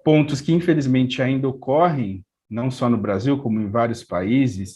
pontos que, infelizmente, ainda ocorrem, não só no Brasil, como em vários países,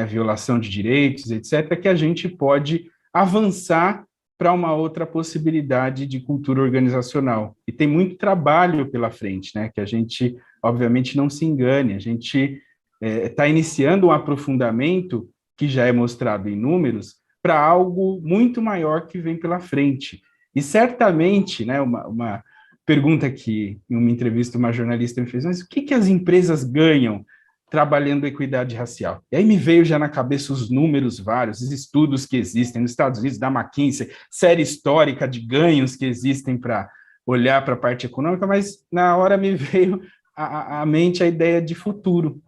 violação de direitos, etc., que a gente pode avançar para uma outra possibilidade de cultura organizacional. E tem muito trabalho pela frente, né, que a gente, obviamente, não se engane, a gente está iniciando um aprofundamento, que já é mostrado em números, para algo muito maior que vem pela frente. E certamente, né, uma pergunta que em uma entrevista uma jornalista me fez, mas o que as empresas ganham trabalhando equidade racial? E aí me veio já na cabeça os números vários, os estudos que existem nos Estados Unidos, da McKinsey, série histórica de ganhos que existem para olhar para a parte econômica, mas na hora me veio à mente a ideia de futuro.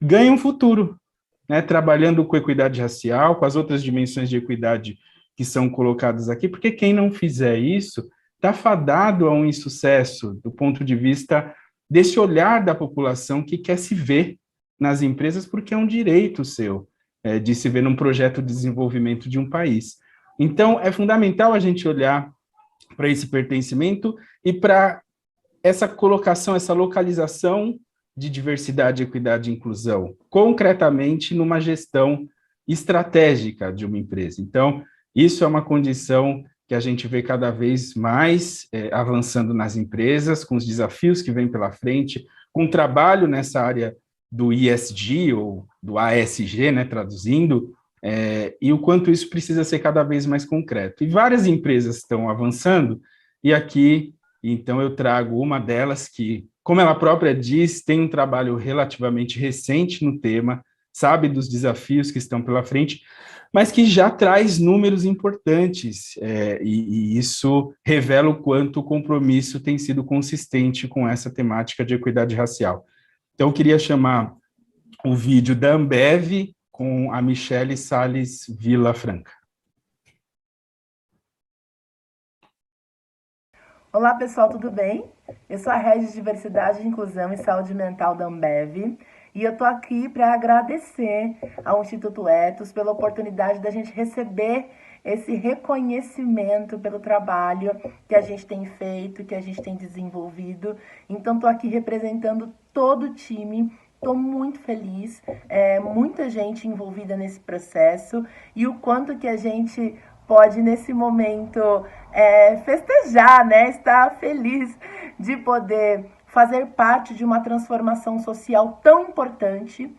Ganha um futuro, né, trabalhando com equidade racial, com as outras dimensões de equidade que são colocadas aqui, porque quem não fizer isso está fadado a um insucesso do ponto de vista desse olhar da população que quer se ver nas empresas, porque é um direito seu de se ver num projeto de desenvolvimento de um país. Então, é fundamental a gente olhar para esse pertencimento e para essa colocação, essa localização de diversidade, equidade e inclusão, concretamente numa gestão estratégica de uma empresa. Então, isso é uma condição que a gente vê cada vez mais avançando nas empresas, com os desafios que vêm pela frente, com o trabalho nessa área do ESG, ou do ASG, né, traduzindo, e o quanto isso precisa ser cada vez mais concreto. E várias empresas estão avançando, e aqui, então, eu trago uma delas que, como ela própria diz, tem um trabalho relativamente recente no tema, sabe dos desafios que estão pela frente, mas que já traz números importantes, e isso revela o quanto o compromisso tem sido consistente com essa temática de equidade racial. Então, eu queria chamar o vídeo da Ambev com a Michele Salles Villafranca. Olá, pessoal, tudo bem? Eu sou a Rede de Diversidade, Inclusão e Saúde Mental da Ambev, e eu estou aqui para agradecer ao Instituto Ethos pela oportunidade da gente receber esse reconhecimento pelo trabalho que a gente tem feito, que a gente tem desenvolvido. Então, estou aqui representando todo o time. Estou muito feliz, muita gente envolvida nesse processo, e o quanto que a gente pode, nesse momento, festejar, né? Estar feliz de poder fazer parte de uma transformação social tão importante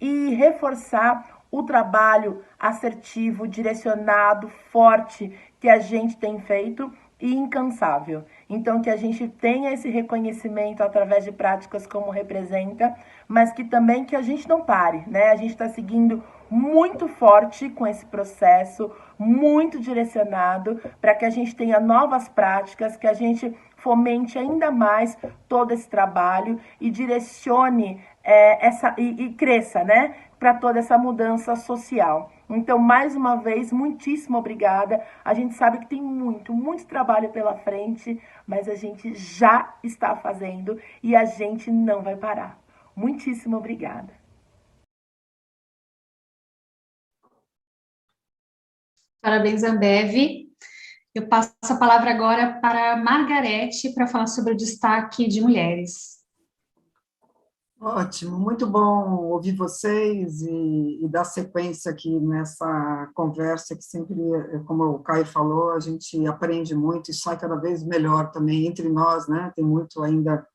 e reforçar o trabalho assertivo, direcionado, forte que a gente tem feito e incansável. Então, que a gente tenha esse reconhecimento através de práticas como representa, mas que também que a gente não pare, né? A gente está seguindo muito forte com esse processo, muito direcionado, para que a gente tenha novas práticas, que a gente fomente ainda mais todo esse trabalho e direcione e cresça, né, para toda essa mudança social. Então, mais uma vez, muitíssimo obrigada. A gente sabe que tem muito trabalho pela frente, mas a gente já está fazendo e a gente não vai parar. Muitíssimo obrigada. Parabéns, Ambev. Eu passo a palavra agora para a Margarete para falar sobre o destaque de mulheres. Ótimo, muito bom ouvir vocês e dar sequência aqui nessa conversa que sempre, como o Caio falou, a gente aprende muito e sai cada vez melhor também entre nós, né? Tem muito ainda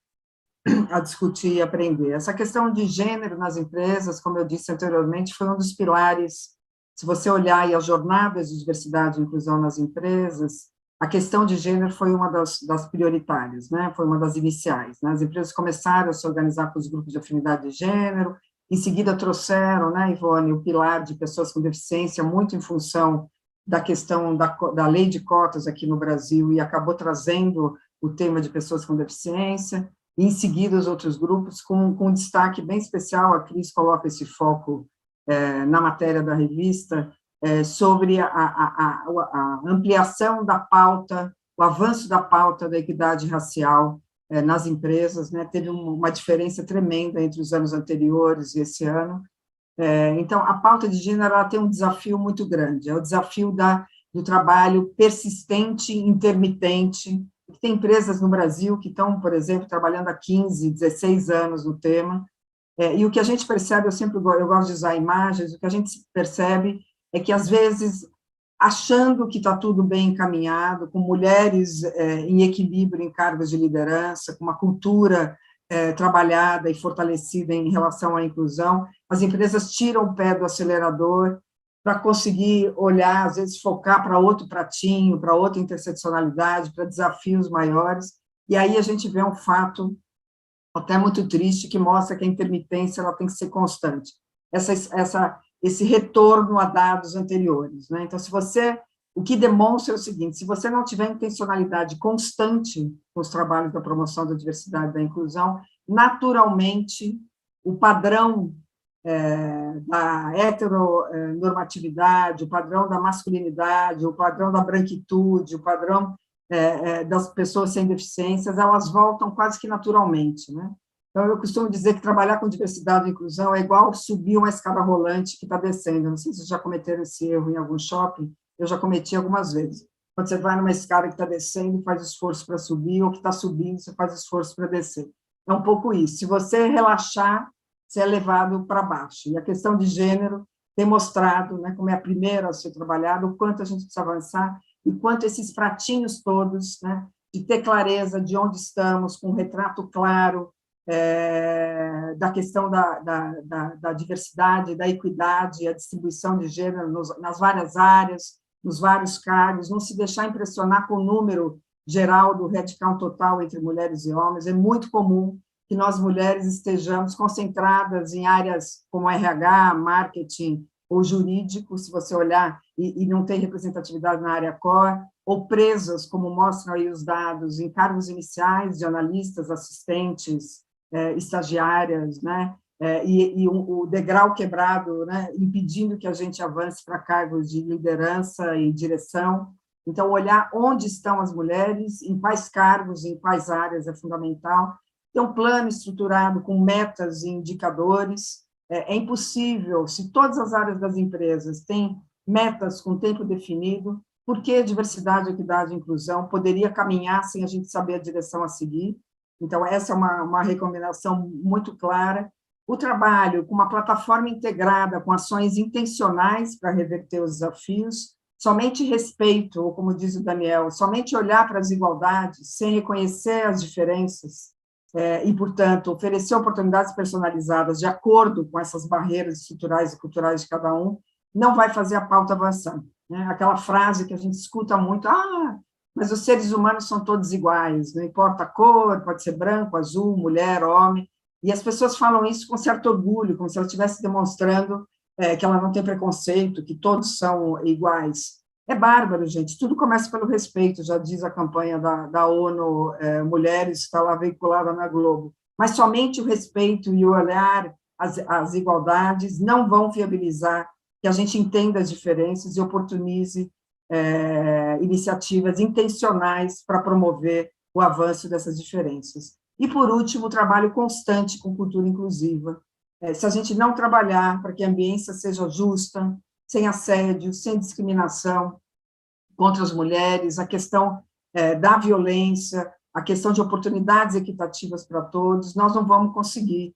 a discutir e aprender. Essa questão de gênero nas empresas, como eu disse anteriormente, foi um dos pilares. Se você olhar aí as jornadas de diversidade e inclusão nas empresas, a questão de gênero foi uma das prioritárias, né? Foi uma das iniciais, né? As empresas começaram a se organizar com os grupos de afinidade de gênero, Em seguida, trouxeram, né, Ivone, o pilar de pessoas com deficiência, muito em função da questão da lei de cotas aqui no Brasil, e acabou trazendo o tema de pessoas com deficiência. E, em seguida, os outros grupos, com um destaque bem especial, a Cris coloca esse foco na matéria da revista, sobre a ampliação da pauta, o avanço da pauta da equidade racial nas empresas, né? Teve uma diferença tremenda entre os anos anteriores e esse ano. Então, a pauta de gênero ela tem um desafio muito grande, é o desafio do trabalho persistente, intermitente. Tem empresas no Brasil que estão, por exemplo, trabalhando há 15, 16 anos no tema, e o que a gente percebe, eu gosto de usar imagens, o que a gente percebe é que, às vezes, achando que está tudo bem encaminhado, com mulheres em equilíbrio em cargos de liderança, com uma cultura trabalhada e fortalecida em relação à inclusão, as empresas tiram o pé do acelerador para conseguir olhar, às vezes, focar para outro pratinho, para outra interseccionalidade, para desafios maiores, e aí a gente vê um fato até muito triste, que mostra que a intermitência ela tem que ser constante. Esse retorno a dados anteriores, né? Então, o que demonstra é o seguinte: se você não tiver intencionalidade constante com os trabalhos da promoção da diversidade e da inclusão, naturalmente, o padrão da heteronormatividade, o padrão da masculinidade, o padrão da branquitude, o padrão das pessoas sem deficiências, elas voltam quase que naturalmente, né? Então, eu costumo dizer que trabalhar com diversidade e inclusão é igual subir uma escada rolante que está descendo. Não sei se vocês já cometeram esse erro em algum shopping, eu já cometi algumas vezes. Quando você vai numa escada que está descendo, faz esforço para subir, ou que está subindo, você faz esforço para descer. É um pouco isso. Se você relaxar, você é levado para baixo. E a questão de gênero tem mostrado, né, como é a primeira a ser trabalhada, o quanto a gente precisa avançar, e quanto esses pratinhos todos, né, de ter clareza de onde estamos, com um retrato claro da questão da diversidade, da equidade, a distribuição de gênero nas várias áreas, nos vários cargos, não se deixar impressionar com o número geral do headcount total entre mulheres e homens. É muito comum que nós, mulheres, estejamos concentradas em áreas como RH, marketing ou jurídico, se você olhar, e não tem representatividade na área core, ou presas, como mostram aí os dados, em cargos iniciais de analistas, assistentes, estagiárias, né? E o degrau quebrado, né? Impedindo que a gente avance para cargos de liderança e direção. Então, olhar onde estão as mulheres, em quais cargos, em quais áreas é fundamental. Ter um plano estruturado com metas e indicadores. É impossível, se todas as áreas das empresas têm metas com tempo definido, por que diversidade, equidade e inclusão poderia caminhar sem a gente saber a direção a seguir? Então, essa é uma recomendação muito clara. O trabalho com uma plataforma integrada, com ações intencionais para reverter os desafios, somente respeito, ou como diz o Daniel, somente olhar para as desigualdades, sem reconhecer as diferenças, e, portanto, oferecer oportunidades personalizadas de acordo com essas barreiras estruturais e culturais de cada um, não vai fazer a pauta avançar, né? Aquela frase que a gente escuta muito, mas os seres humanos são todos iguais, não importa a cor, pode ser branco, azul, mulher, homem, e as pessoas falam isso com certo orgulho, como se ela estivesse demonstrando que ela não tem preconceito, que todos são iguais. É bárbaro, gente, tudo começa pelo respeito, já diz a campanha da ONU Mulheres, que está lá veiculada na Globo, mas somente o respeito e o olhar as igualdades não vão viabilizar que a gente entenda as diferenças e oportunize iniciativas intencionais para promover o avanço dessas diferenças. E, por último, o trabalho constante com cultura inclusiva. Se a gente não trabalhar para que a ambiência seja justa, sem assédio, sem discriminação contra as mulheres, a questão da violência, a questão de oportunidades equitativas para todos, nós não vamos conseguir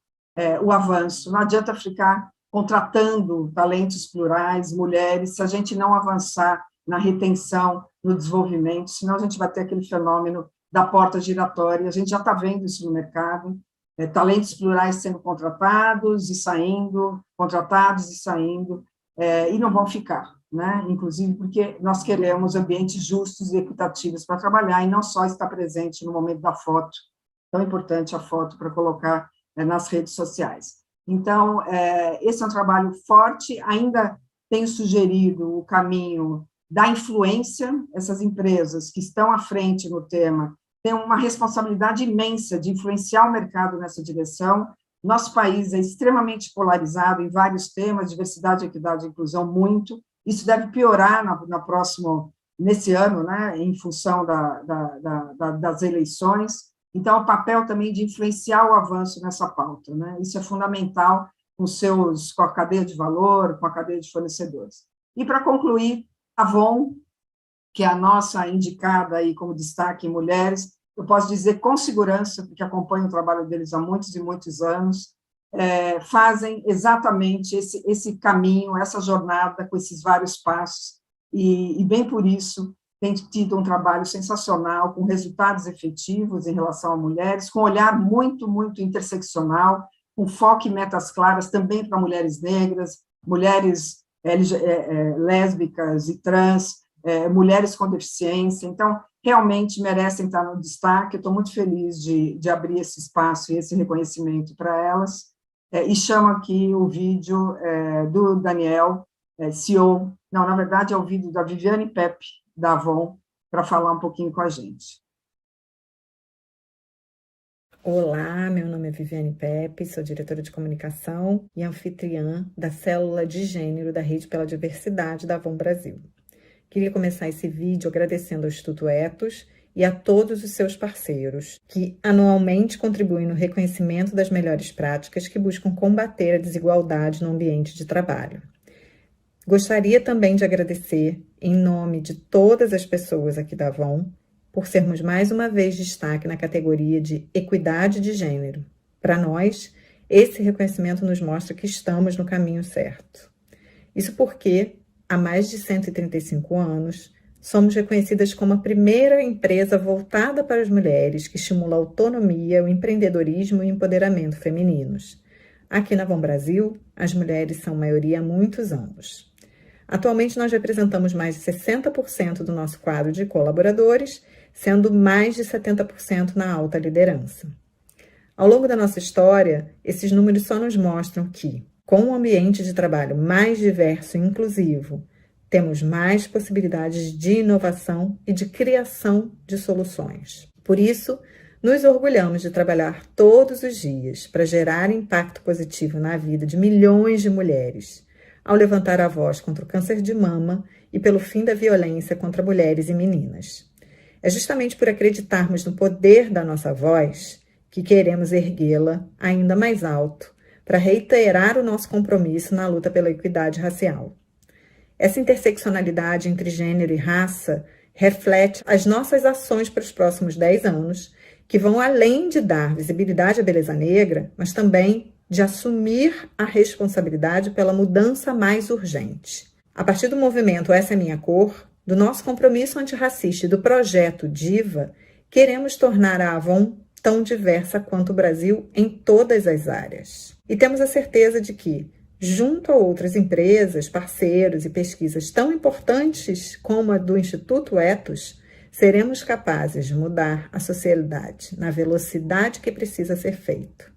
o avanço. Não adianta ficar contratando talentos plurais, mulheres, se a gente não avançar na retenção, no desenvolvimento, senão a gente vai ter aquele fenômeno da porta giratória, a gente já está vendo isso no mercado, talentos plurais sendo contratados e saindo, contratados e saindo, e não vão ficar, né? Inclusive porque nós queremos ambientes justos e equitativos para trabalhar, e não só estar presente no momento da foto, tão importante a foto para colocar nas redes sociais. Então, esse é um trabalho forte, ainda tenho sugerido o caminho da influência, essas empresas que estão à frente no tema têm uma responsabilidade imensa de influenciar o mercado nessa direção. Nosso país é extremamente polarizado em vários temas, diversidade, equidade e inclusão, muito. Isso deve piorar nesse ano, né, em função das eleições. Então, o papel também de influenciar o avanço nessa pauta, né? Isso é fundamental com a cadeia de valor, com a cadeia de fornecedores. E, para concluir, a Avon, que é a nossa indicada aí como destaque em mulheres, eu posso dizer com segurança, porque acompanho o trabalho deles há muitos e muitos anos, fazem exatamente esse caminho, essa jornada com esses vários passos, e bem por isso tem tido um trabalho sensacional, com resultados efetivos em relação a mulheres, com um olhar muito, muito interseccional, com foco em metas claras também para mulheres negras, mulheres lésbicas e trans, mulheres com deficiência. Então, realmente merecem estar no destaque. Eu estou muito feliz de abrir esse espaço e esse reconhecimento para elas. E chamo aqui o vídeo do Daniel, CEO, não, na verdade é o vídeo da Viviane Pepe, da Avon, para falar um pouquinho com a gente. Olá, meu nome é Viviane Pepe, sou diretora de comunicação e anfitriã da Célula de Gênero da Rede pela Diversidade da Avon Brasil. Queria começar esse vídeo agradecendo ao Instituto Ethos e a todos os seus parceiros, que anualmente contribuem no reconhecimento das melhores práticas que buscam combater a desigualdade no ambiente de trabalho. Gostaria também de agradecer, em nome de todas as pessoas aqui da Avon, por sermos mais uma vez destaque na categoria de equidade de gênero. Para nós, esse reconhecimento nos mostra que estamos no caminho certo. Isso porque, há mais de 135 anos, somos reconhecidas como a primeira empresa voltada para as mulheres que estimula a autonomia, o empreendedorismo e o empoderamento femininos. Aqui na Avon Brasil, as mulheres são maioria há muitos anos. Atualmente, nós representamos mais de 60% do nosso quadro de colaboradores, sendo mais de 70% na alta liderança. Ao longo da nossa história, esses números só nos mostram que, com um ambiente de trabalho mais diverso e inclusivo, temos mais possibilidades de inovação e de criação de soluções. Por isso, nos orgulhamos de trabalhar todos os dias para gerar impacto positivo na vida de milhões de mulheres, ao levantar a voz contra o câncer de mama e pelo fim da violência contra mulheres e meninas. É justamente por acreditarmos no poder da nossa voz que queremos erguê-la ainda mais alto para reiterar o nosso compromisso na luta pela equidade racial. Essa interseccionalidade entre gênero e raça reflete as nossas ações para os próximos 10 anos, que vão além de dar visibilidade à beleza negra, mas também de assumir a responsabilidade pela mudança mais urgente. A partir do movimento Essa é Minha Cor, do nosso compromisso antirracista e do projeto Diva, queremos tornar a Avon tão diversa quanto o Brasil em todas as áreas. E temos a certeza de que, junto a outras empresas, parceiros e pesquisas tão importantes como a do Instituto Ethos, seremos capazes de mudar a sociedade na velocidade que precisa ser feito.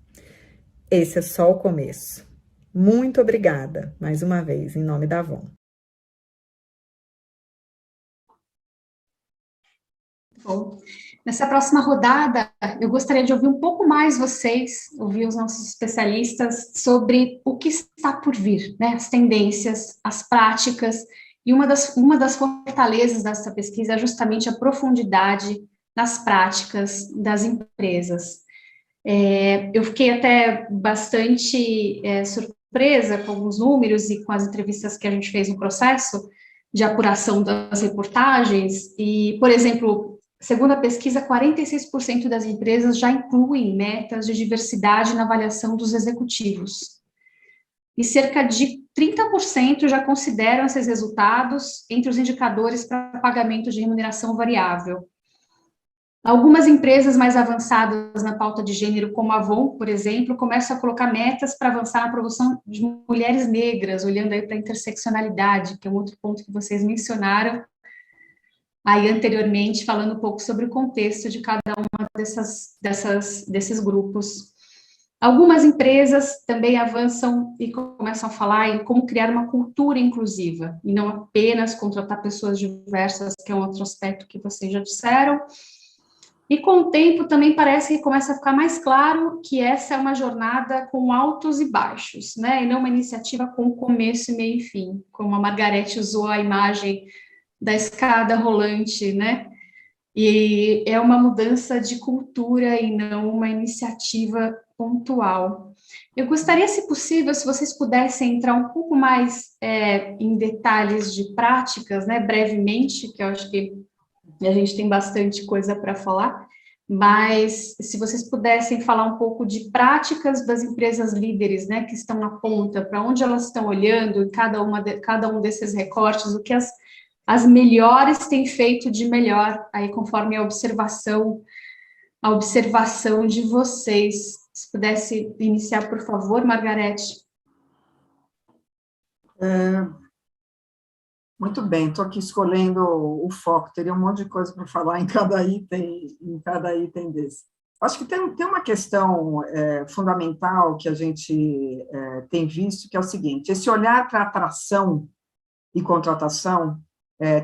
Esse é só o começo. Muito obrigada, mais uma vez, em nome da Avon. Bom, nessa próxima rodada, eu gostaria de ouvir um pouco mais vocês, ouvir os nossos especialistas sobre o que está por vir, né? As tendências, as práticas, e uma das fortalezas dessa pesquisa é justamente a profundidade nas práticas das empresas. Eu fiquei até bastante surpresa com alguns números e com as entrevistas que a gente fez no processo de apuração das reportagens, e, por exemplo, segundo a pesquisa, 46% das empresas já incluem metas de diversidade na avaliação dos executivos. E cerca de 30% já consideram esses resultados entre os indicadores para pagamento de remuneração variável. Algumas empresas mais avançadas na pauta de gênero, como a Avon, por exemplo, começam a colocar metas para avançar na promoção de mulheres negras, olhando aí para a interseccionalidade, que é um outro ponto que vocês mencionaram aí anteriormente, falando um pouco sobre o contexto de cada uma desses grupos. Algumas empresas também avançam e começam a falar em como criar uma cultura inclusiva, e não apenas contratar pessoas diversas, que é um outro aspecto que vocês já disseram. E com o tempo também parece que começa a ficar mais claro que essa é uma jornada com altos e baixos, né? E não uma iniciativa com começo, meio e fim, como a Margarete usou a imagem da escada rolante, né? E é uma mudança de cultura e não uma iniciativa pontual. Eu gostaria, se possível, se vocês pudessem entrar um pouco mais em detalhes de práticas, né, brevemente, que eu acho que a gente tem bastante coisa para falar, mas se vocês pudessem falar um pouco de práticas das empresas líderes, né, que estão na ponta, para onde elas estão olhando, em cada um desses recortes, o que as melhores têm feito de melhor, aí conforme a observação de vocês. Se pudesse iniciar, por favor, Margarete. Muito bem, estou aqui escolhendo o foco, teria um monte de coisa para falar em cada item desse. Acho que tem uma questão fundamental que a gente tem visto, que é o seguinte: esse olhar para atração e contratação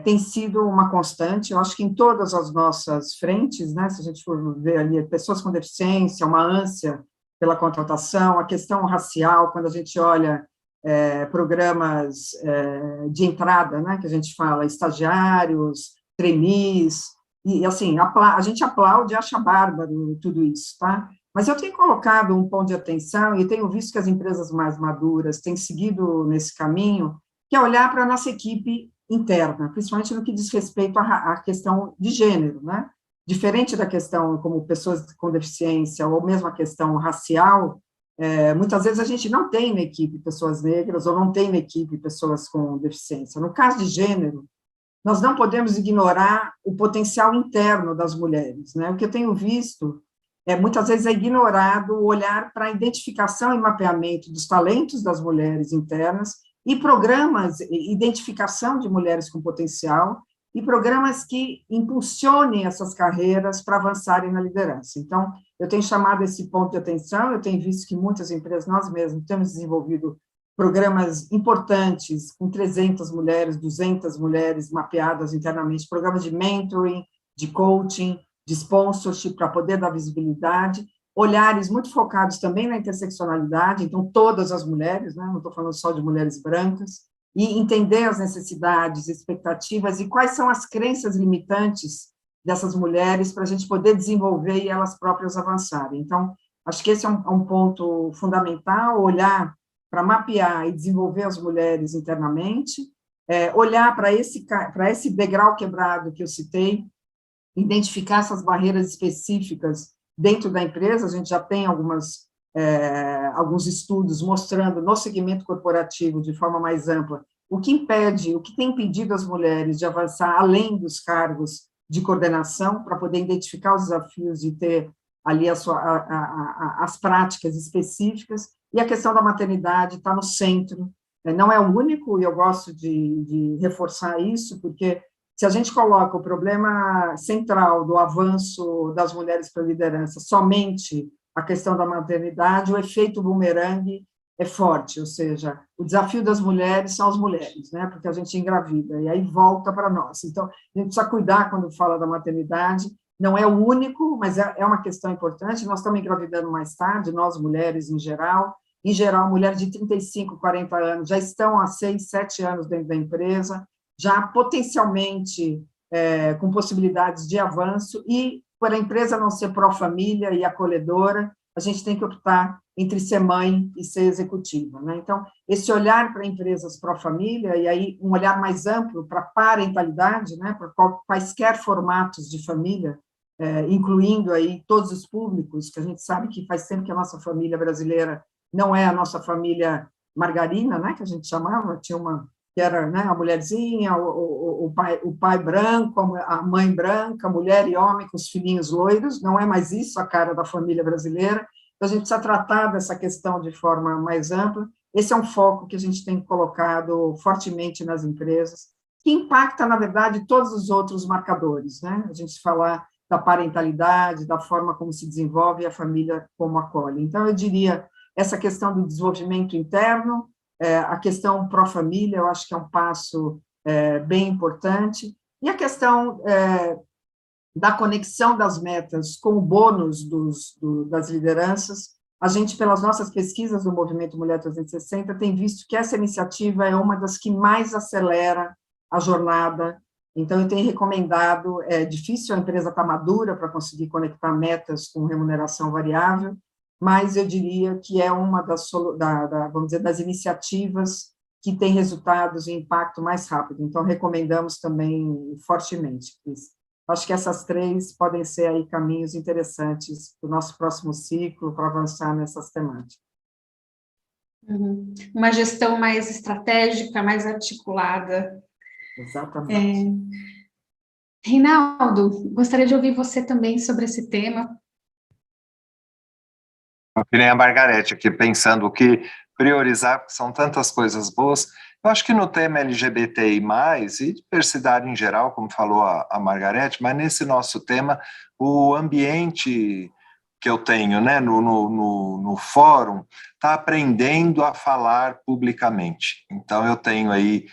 tem sido uma constante, eu acho que em todas as nossas frentes, né, se a gente for ver ali pessoas com deficiência, uma ânsia pela contratação, a questão racial, quando a gente olha programas de entrada, né, que a gente fala, estagiários, trainees, e assim, a gente aplaude e acha bárbaro tudo isso, tá? Mas eu tenho colocado um ponto de atenção e tenho visto que as empresas mais maduras têm seguido nesse caminho, que é olhar para a nossa equipe interna, principalmente no que diz respeito à questão de gênero, né? Diferente da questão como pessoas com deficiência, ou mesmo a questão racial, muitas vezes a gente não tem na equipe pessoas negras, ou não tem na equipe pessoas com deficiência. No caso de gênero, nós não podemos ignorar o potencial interno das mulheres, né? O que eu tenho visto muitas vezes é ignorado o olhar para a identificação e mapeamento dos talentos das mulheres internas, e programas, identificação de mulheres com potencial, e programas que impulsionem essas carreiras para avançarem na liderança. Então, eu tenho chamado esse ponto de atenção, eu tenho visto que muitas empresas, nós mesmos, temos desenvolvido programas importantes, com 300 mulheres, 200 mulheres mapeadas internamente, programas de mentoring, de coaching, de sponsorship, para poder dar visibilidade, olhares muito focados também na interseccionalidade, então todas as mulheres, né, não estou falando só de mulheres brancas, e entender as necessidades, expectativas e quais são as crenças limitantes dessas mulheres para a gente poder desenvolver e elas próprias avançarem. Então, acho que esse é um ponto fundamental, olhar para mapear e desenvolver as mulheres internamente, olhar para esse degrau quebrado que eu citei, identificar essas barreiras específicas dentro da empresa. A gente já tem alguns estudos mostrando no segmento corporativo, de forma mais ampla, o que tem impedido as mulheres de avançar além dos cargos de coordenação, para poder identificar os desafios e ter ali as práticas específicas, e a questão da maternidade está no centro, não é o único, e eu gosto de reforçar isso, porque se a gente coloca o problema central do avanço das mulheres para a liderança somente a questão da maternidade, o efeito bumerangue é forte, ou seja, o desafio das mulheres são as mulheres, né, porque a gente engravida, e aí volta para nós. Então, a gente precisa cuidar quando fala da maternidade, não é o único, mas é uma questão importante. Nós estamos engravidando mais tarde, nós mulheres em geral, mulheres de 35, 40 anos já estão há 6, 7 anos dentro da empresa, já potencialmente com possibilidades de avanço, e por a empresa não ser pró-família e acolhedora, a gente tem que optar entre ser mãe e ser executiva, né? Então, esse olhar para empresas pró-família, e aí um olhar mais amplo para parentalidade, né, para quaisquer formatos de família, incluindo aí todos os públicos, que a gente sabe que faz tempo que a nossa família brasileira não é a nossa família margarina, né, que a gente chamava, tinha uma que era, né, a mulherzinha, o pai branco, a mãe branca, mulher e homem com os filhinhos loiros, não é mais isso a cara da família brasileira. Então, a gente precisa tratar dessa questão de forma mais ampla. Esse é um foco que a gente tem colocado fortemente nas empresas, que impacta, na verdade, todos os outros marcadores, né? A gente falar da parentalidade, da forma como se desenvolve e a família como acolhe. Então, eu diria, essa questão do desenvolvimento interno, a questão pró-família, eu acho que é um passo bem importante, e a questão da conexão das metas com o bônus das lideranças. A gente, pelas nossas pesquisas do Movimento Mulher 360, tem visto que essa iniciativa é uma das que mais acelera a jornada. Então, eu tenho recomendado, é difícil, a empresa está madura para conseguir conectar metas com remuneração variável, mas eu diria que é uma vamos dizer, das iniciativas que tem resultados e impacto mais rápido. Então, recomendamos também fortemente, Cris. Acho que essas três podem ser aí caminhos interessantes para o nosso próximo ciclo, para avançar nessas temáticas. Uma gestão mais estratégica, mais articulada. Exatamente. Reinaldo, gostaria de ouvir você também sobre esse tema. Que nem a Margarete aqui, pensando o que priorizar, porque são tantas coisas boas. Eu acho que no tema LGBTI+, e diversidade em geral, como falou a Margarete, mas nesse nosso tema, o ambiente que eu tenho, né, no fórum, está aprendendo a falar publicamente. Então, eu tenho aí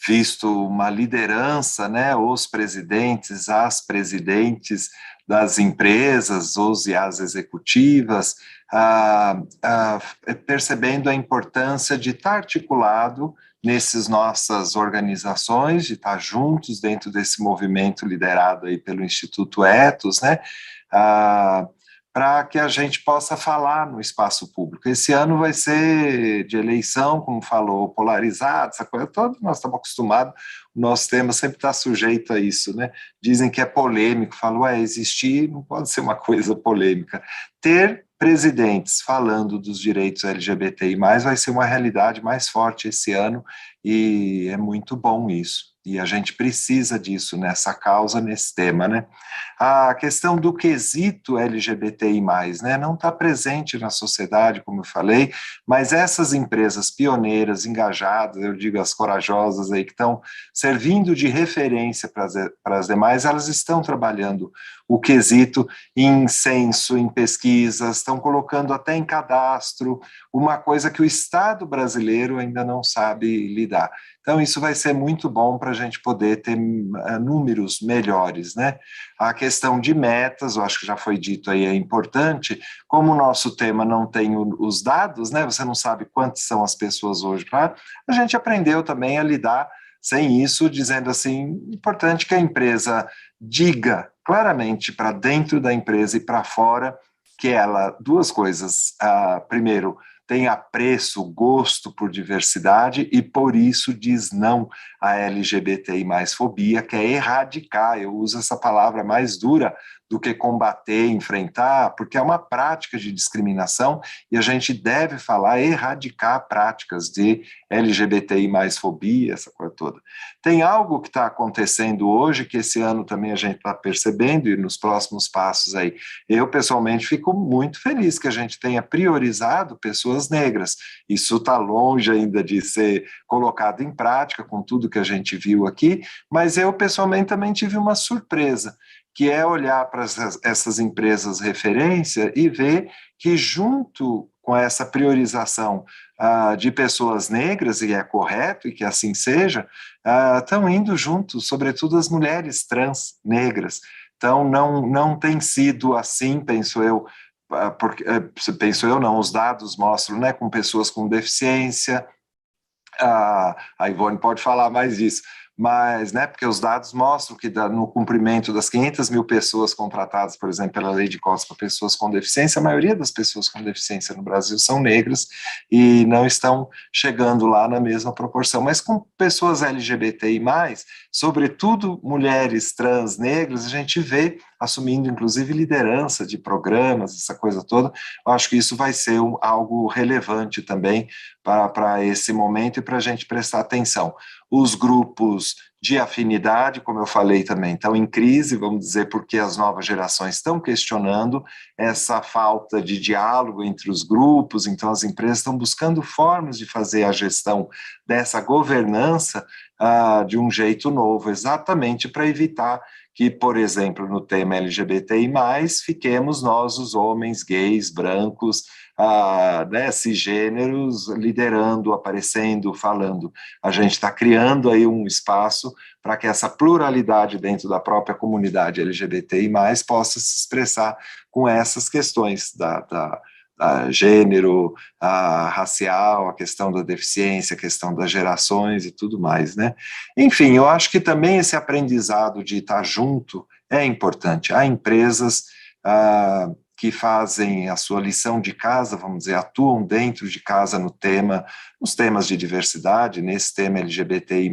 visto uma liderança, né, os presidentes, as presidentes das empresas, os e as executivas, percebendo a importância de estar articulado nessas nossas organizações, de estar juntos dentro desse movimento liderado aí pelo Instituto Ethos, né, para que a gente possa falar no espaço público. Esse ano vai ser de eleição, como falou, polarizado, essa coisa toda, nós estamos acostumados, o nosso tema sempre está sujeito a isso, né? Dizem que é polêmico, falam, existir não pode ser uma coisa polêmica. Ter presidentes falando dos direitos LGBTI+, vai ser uma realidade mais forte esse ano, e é muito bom isso. E a gente precisa disso nessa causa, nesse tema, né? A questão do quesito LGBTI+, né, não está presente na sociedade, como eu falei, mas essas empresas pioneiras, engajadas, eu digo as corajosas aí, que estão servindo de referência para as demais, elas estão trabalhando o quesito em censo, em pesquisas, estão colocando até em cadastro, uma coisa que o Estado brasileiro ainda não sabe lidar. Então, isso vai ser muito bom para a gente poder ter números melhores, né? A questão de metas, eu acho que já foi dito aí, é importante. Como o nosso tema não tem os dados, né? Você não sabe quantas são as pessoas hoje, a gente aprendeu também a lidar sem isso, dizendo assim, importante que a empresa diga claramente para dentro da empresa e para fora que ela, duas coisas, primeiro, tem apreço, gosto por diversidade e por isso diz não à LGBTI+ fobia, que é erradicar, eu uso essa palavra mais dura do que combater, enfrentar, porque é uma prática de discriminação e a gente deve falar erradicar práticas de LGBTI+ fobia, essa coisa toda. Tem algo que está acontecendo hoje, que esse ano também a gente está percebendo, e nos próximos passos aí, eu pessoalmente fico muito feliz que a gente tenha priorizado pessoas negras. Isso está longe ainda de ser colocado em prática com tudo que a gente viu aqui, mas eu pessoalmente também tive uma surpresa, que é olhar para essas empresas referência e ver que junto com essa priorização de pessoas negras, e é correto e que assim seja, estão indo juntos, sobretudo as mulheres trans negras. Então, não tem sido assim, penso eu, os dados mostram, né, com pessoas com deficiência, a Ivone pode falar mais disso, mas, né, porque os dados mostram que no cumprimento das 500 mil pessoas contratadas, por exemplo, pela lei de cotas para pessoas com deficiência, a maioria das pessoas com deficiência no Brasil são negras e não estão chegando lá na mesma proporção, mas com pessoas LGBTI+, sobretudo mulheres trans negras, a gente vê assumindo, inclusive, liderança de programas, essa coisa toda. Eu acho que isso vai ser algo relevante também para esse momento e para a gente prestar atenção. Os grupos de afinidade, como eu falei também, estão em crise, vamos dizer, porque as novas gerações estão questionando essa falta de diálogo entre os grupos, então as empresas estão buscando formas de fazer a gestão dessa governança de um jeito novo, exatamente para evitar que, por exemplo, no tema LGBTI+, fiquemos nós, os homens gays, brancos, né, cisgêneros, liderando, aparecendo, falando. A gente está criando aí um espaço para que essa pluralidade dentro da própria comunidade LGBTI+, possa se expressar com essas questões da gênero, racial, a questão da deficiência, a questão das gerações e tudo mais, né? Enfim, eu acho que também esse aprendizado de estar junto é importante. Há empresas que fazem a sua lição de casa, vamos dizer, atuam dentro de casa nos temas de diversidade, nesse tema LGBTI+,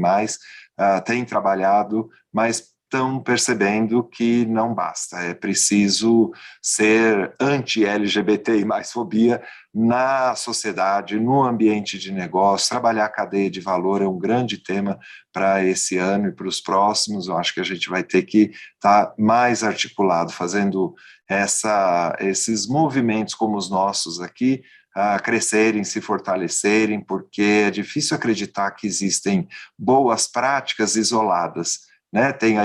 têm trabalhado, mas estão percebendo que não basta, é preciso ser anti-LGBTI+, fobia na sociedade, no ambiente de negócio. Trabalhar a cadeia de valor é um grande tema para esse ano e para os próximos. Eu acho que a gente vai ter que estar mais articulado, fazendo esses movimentos como os nossos aqui, crescerem, se fortalecerem, porque é difícil acreditar que existem boas práticas isoladas, né? Tem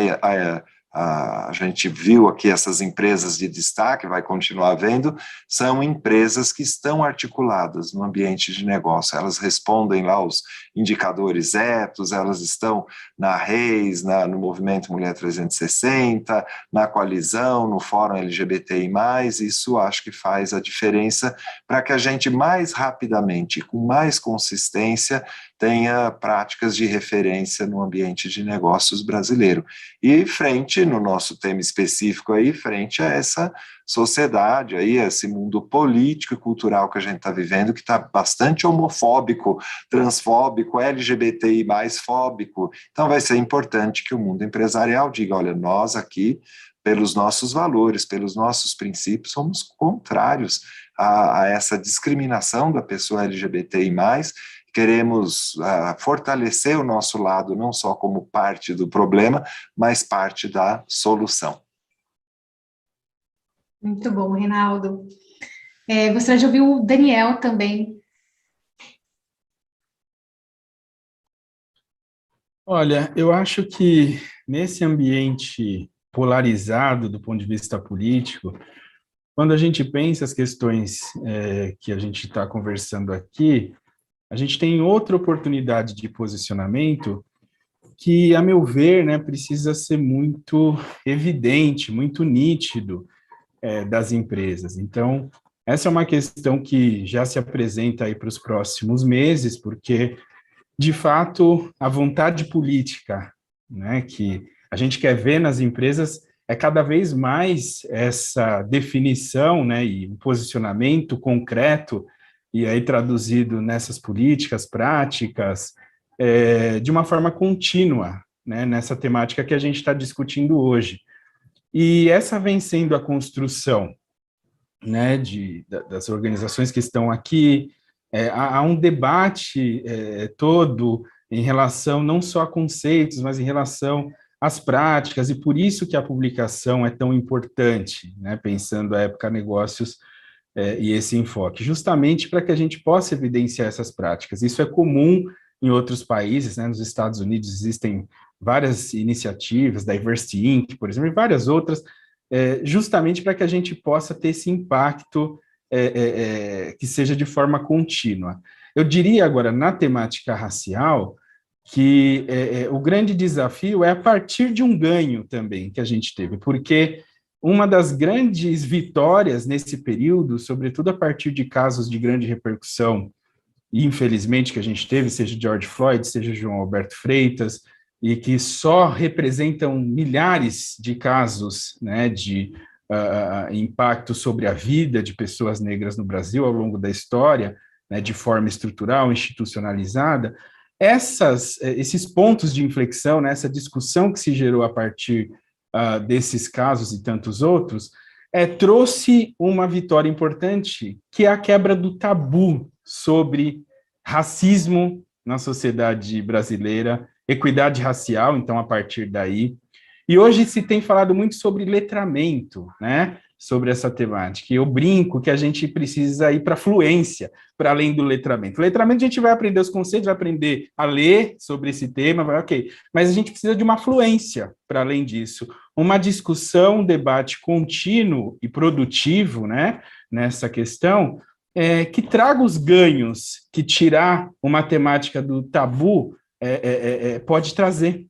a gente viu aqui essas empresas de destaque, vai continuar vendo, são empresas que estão articuladas no ambiente de negócio, elas respondem lá aos indicadores etos, elas estão na REIS, no Movimento Mulher 360, na Coalizão, no Fórum LGBTI+, isso acho que faz a diferença para que a gente mais rapidamente, com mais consistência, tenha práticas de referência no ambiente de negócios brasileiro. E frente, no nosso tema específico aí, frente a essa sociedade aí, esse mundo político e cultural que a gente está vivendo, que está bastante homofóbico, transfóbico, LGBTI+, fóbico. Então vai ser importante que o mundo empresarial diga, olha, nós aqui, pelos nossos valores, pelos nossos princípios, somos contrários a essa discriminação da pessoa LGBTI+, queremos fortalecer o nosso lado, não só como parte do problema, mas parte da solução. Muito bom, Reinaldo. Gostaria de ouvir o Daniel também. Olha, eu acho que nesse ambiente polarizado do ponto de vista político, quando a gente pensa as questões que a gente está conversando aqui, a gente tem outra oportunidade de posicionamento que, a meu ver, né, precisa ser muito evidente, muito nítido das empresas. Então, essa é uma questão que já se apresenta aí para os próximos meses, porque, de fato, a vontade política, né, que a gente quer ver nas empresas é cada vez mais essa definição, né, e um posicionamento concreto, e aí traduzido nessas políticas, práticas, de uma forma contínua, né, nessa temática que a gente está discutindo hoje. E essa vem sendo a construção, né, das organizações que estão aqui. Há um debate todo em relação não só a conceitos, mas em relação às práticas, e por isso que a publicação é tão importante, né, pensando a Época Negócios e esse enfoque, justamente para que a gente possa evidenciar essas práticas. Isso é comum em outros países, né? Nos Estados Unidos existem várias iniciativas, Diversity Inc., por exemplo, e várias outras, justamente para que a gente possa ter esse impacto que seja de forma contínua. Eu diria agora, na temática racial, que o grande desafio é a partir de um ganho também que a gente teve, porque uma das grandes vitórias nesse período, sobretudo a partir de casos de grande repercussão, infelizmente, que a gente teve, seja George Floyd, seja João Alberto Freitas, e que só representam milhares de casos, né, de impacto sobre a vida de pessoas negras no Brasil ao longo da história, né, de forma estrutural, institucionalizada, esses pontos de inflexão, né, essa discussão que se gerou a partir desses casos e tantos outros, trouxe uma vitória importante, que é a quebra do tabu sobre racismo na sociedade brasileira, equidade racial, então, a partir daí. E hoje se tem falado muito sobre letramento, né? sobre essa temática. E eu brinco que a gente precisa ir para a fluência, para além do letramento. O letramento a gente vai aprender os conceitos, vai aprender a ler sobre esse tema, ok, mas a gente precisa de uma fluência para além disso. Uma discussão, um debate contínuo e produtivo, né, nessa questão, que traga os ganhos que tirar uma temática do tabu pode trazer.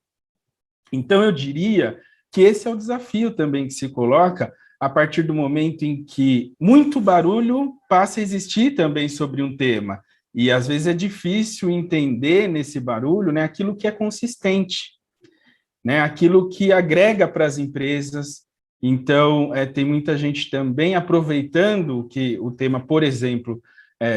Então, eu diria que esse é o desafio também que se coloca a partir do momento em que muito barulho passa a existir também sobre um tema. E, às vezes, é difícil entender nesse barulho, né, aquilo que é consistente, né, aquilo que agrega para as empresas. Então, tem muita gente também aproveitando que o tema, por exemplo,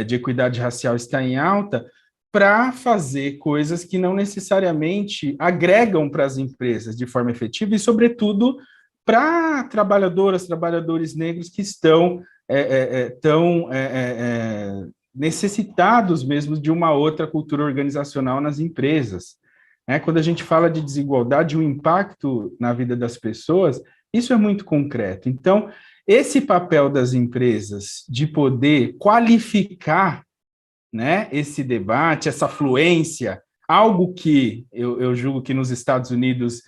de equidade racial está em alta, para fazer coisas que não necessariamente agregam para as empresas de forma efetiva e, sobretudo, para trabalhadoras, trabalhadores negros que estão tão necessitados mesmo de uma outra cultura organizacional nas empresas. Quando a gente fala de desigualdade, o impacto na vida das pessoas, isso é muito concreto. Então, esse papel das empresas de poder qualificar, né, esse debate, essa fluência, algo que eu julgo que nos Estados Unidos,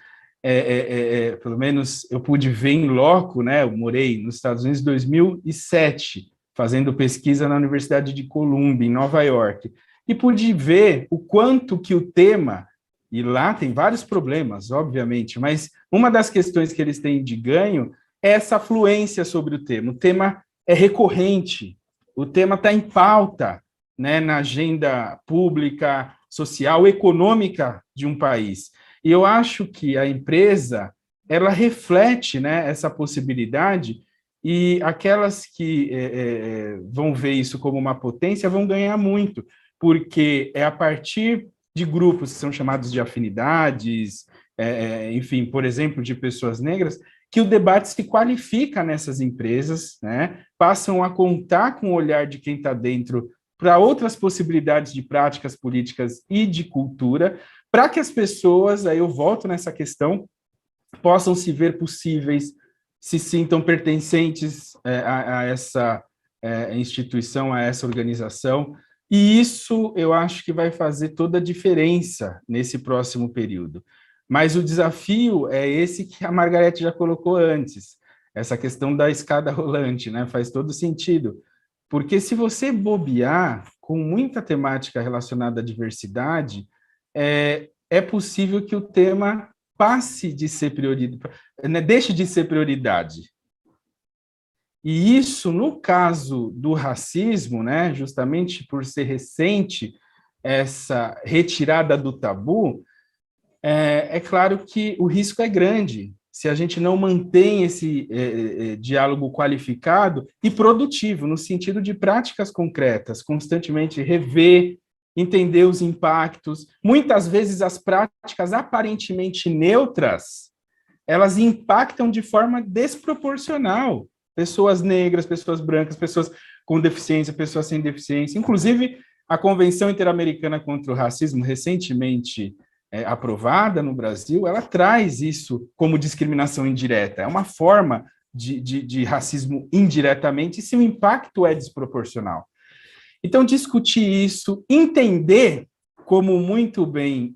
pelo menos eu pude ver em loco, né, eu morei nos Estados Unidos em 2007, fazendo pesquisa na Universidade de Columbia, em Nova York, e pude ver o quanto que o tema, e lá tem vários problemas, obviamente, mas uma das questões que eles têm de ganho é essa fluência sobre o tema é recorrente, o tema está em pauta, né, na agenda pública, social, econômica de um país. E eu acho que a empresa, ela reflete, né, essa possibilidade, e aquelas que vão ver isso como uma potência vão ganhar muito, porque é a partir de grupos que são chamados de afinidades, enfim, por exemplo, de pessoas negras, que o debate se qualifica nessas empresas, né, passam a contar com o olhar de quem está dentro para outras possibilidades de práticas políticas e de cultura, para que as pessoas, aí eu volto nessa questão, possam se ver possíveis, se sintam pertencentes a essa instituição, a essa organização, e isso eu acho que vai fazer toda a diferença nesse próximo período. Mas o desafio é esse que a Margarete já colocou antes, essa questão da escada rolante, né? Faz todo sentido. Porque se você bobear com muita temática relacionada à diversidade, é possível que o tema passe de ser prioridade, né, deixe de ser prioridade. E isso, no caso do racismo, né, justamente por ser recente essa retirada do tabu, é claro que o risco é grande, se a gente não mantém esse diálogo qualificado e produtivo, no sentido de práticas concretas, constantemente rever, entender os impactos. Muitas vezes as práticas aparentemente neutras, elas impactam de forma desproporcional. Pessoas negras, pessoas brancas, pessoas com deficiência, pessoas sem deficiência. Inclusive, a Convenção Interamericana contra o Racismo, recentemente aprovada no Brasil, ela traz isso como discriminação indireta. É uma forma de racismo indiretamente, se o impacto é desproporcional. Então, discutir isso, entender, como muito bem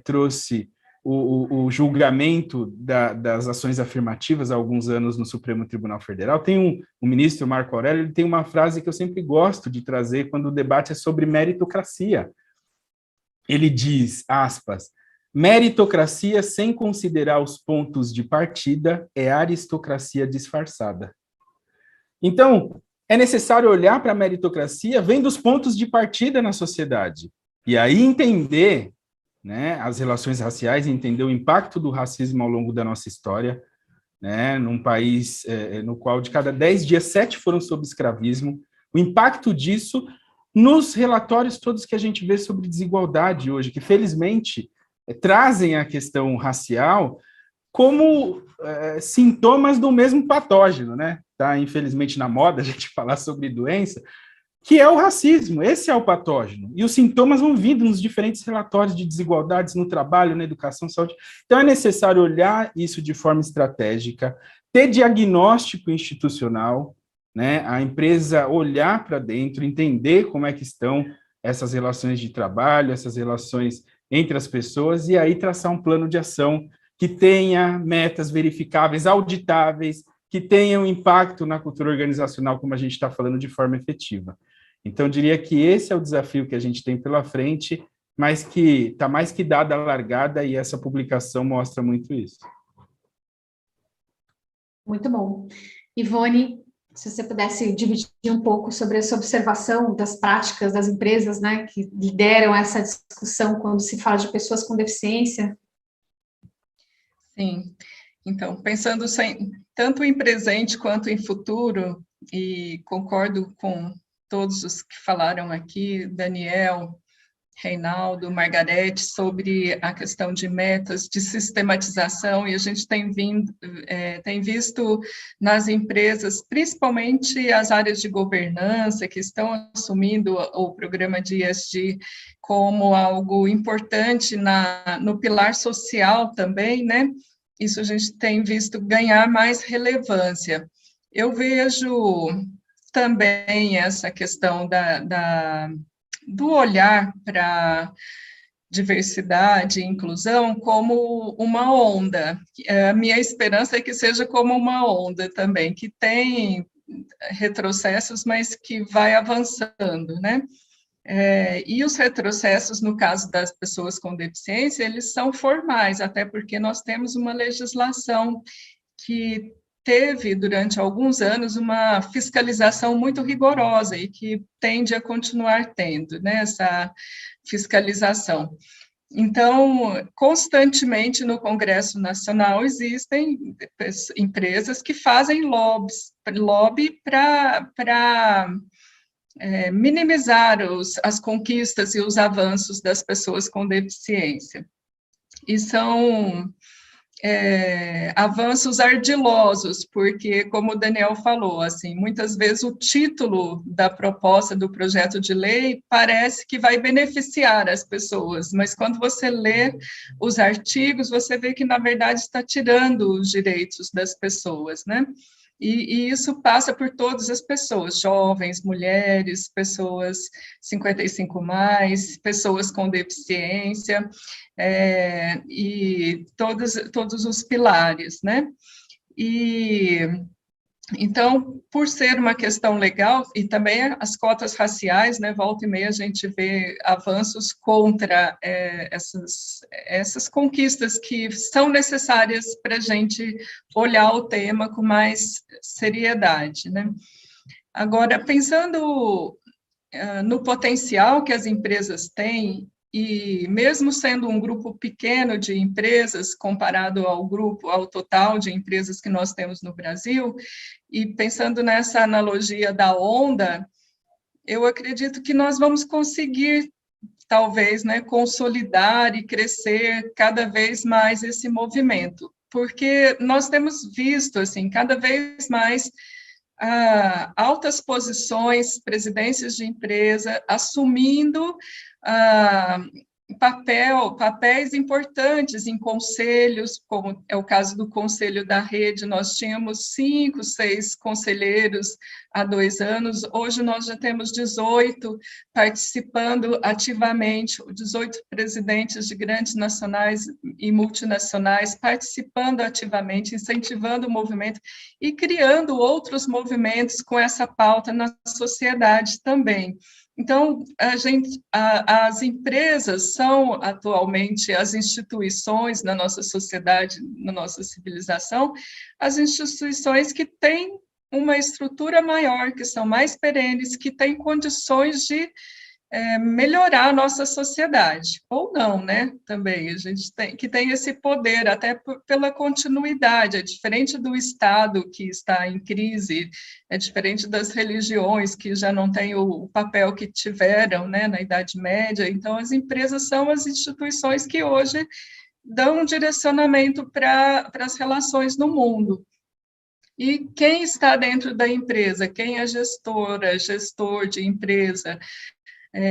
trouxe o julgamento das ações afirmativas há alguns anos no Supremo Tribunal Federal, tem o ministro Marco Aurélio, ele tem uma frase que eu sempre gosto de trazer quando o debate é sobre meritocracia. Ele diz, aspas, meritocracia sem considerar os pontos de partida é aristocracia disfarçada. Então, é necessário olhar para a meritocracia vendo os pontos de partida na sociedade, e aí entender, né, as relações raciais, entender o impacto do racismo ao longo da nossa história, né, num país no qual de cada 10 dias, 7 foram sob escravismo, o impacto disso nos relatórios todos que a gente vê sobre desigualdade hoje, que felizmente trazem a questão racial como sintomas do mesmo patógeno, né? Tá, infelizmente, na moda a gente falar sobre doença, que é o racismo, esse é o patógeno, e os sintomas vão vindo nos diferentes relatórios de desigualdades no trabalho, na educação, saúde. Então, é necessário olhar isso de forma estratégica, ter diagnóstico institucional, né? A empresa olhar para dentro, entender como é que estão essas relações de trabalho, essas relações entre as pessoas, e aí traçar um plano de ação que tenha metas verificáveis, auditáveis, que tenham impacto na cultura organizacional, como a gente está falando, de forma efetiva. Então, eu diria que esse é o desafio que a gente tem pela frente, mas que está mais que dada a largada, e essa publicação mostra muito isso. Muito bom. Ivone, se você pudesse dividir um pouco sobre essa observação das práticas das empresas, né, que lideram essa discussão quando se fala de pessoas com deficiência. Sim, então, pensando tanto em presente quanto em futuro, e concordo com todos os que falaram aqui, Daniel, Reinaldo, Margarete, sobre a questão de metas, de sistematização, e a gente tem visto nas empresas, principalmente as áreas de governança, que estão assumindo o programa de ESG como algo importante no pilar social também, né? Isso a gente tem visto ganhar mais relevância. Eu vejo também essa questão do olhar para diversidade e inclusão como uma onda. A minha esperança é que seja como uma onda também, que tem retrocessos, mas que vai avançando, né? E os retrocessos, no caso das pessoas com deficiência, eles são formais, até porque nós temos uma legislação que teve, durante alguns anos, uma fiscalização muito rigorosa e que tende a continuar tendo, né, essa fiscalização. Então, constantemente no Congresso Nacional existem empresas que fazem lobby para minimizar as conquistas e os avanços das pessoas com deficiência. E são avanços ardilosos, porque, como o Daniel falou, assim, muitas vezes o título da proposta do projeto de lei parece que vai beneficiar as pessoas, mas quando você lê os artigos, você vê que, na verdade, está tirando os direitos das pessoas, né? E isso passa por todas as pessoas, jovens, mulheres, pessoas 55+, pessoas com deficiência, e todos os pilares, né? E então, por ser uma questão legal, e também as cotas raciais, né, volta e meia a gente vê avanços contra essas conquistas que são necessárias para a gente olhar o tema com mais seriedade, né? Agora, pensando no potencial que as empresas têm, e mesmo sendo um grupo pequeno de empresas, comparado ao total de empresas que nós temos no Brasil, e pensando nessa analogia da onda, eu acredito que nós vamos conseguir, talvez, né, consolidar e crescer cada vez mais esse movimento, porque nós temos visto, assim, cada vez mais altas posições, presidências de empresa, assumindo papéis importantes em conselhos, como é o caso do Conselho da Rede. Nós tínhamos 5, 6 conselheiros há 2 anos, hoje nós já temos 18 participando ativamente, 18 presidentes de grandes nacionais e multinacionais participando ativamente, incentivando o movimento e criando outros movimentos com essa pauta na sociedade também. Então, as empresas são atualmente as instituições na nossa sociedade, na nossa civilização, as instituições que têm uma estrutura maior, que são mais perenes, que têm condições de melhorar a nossa sociedade, ou não, né, também, a gente tem esse poder, até pela continuidade, é diferente do Estado, que está em crise, é diferente das religiões, que já não têm o papel que tiveram, né, na Idade Média. Então, as empresas são as instituições que hoje dão um direcionamento para as relações no mundo. E quem está dentro da empresa, quem é gestor de empresa,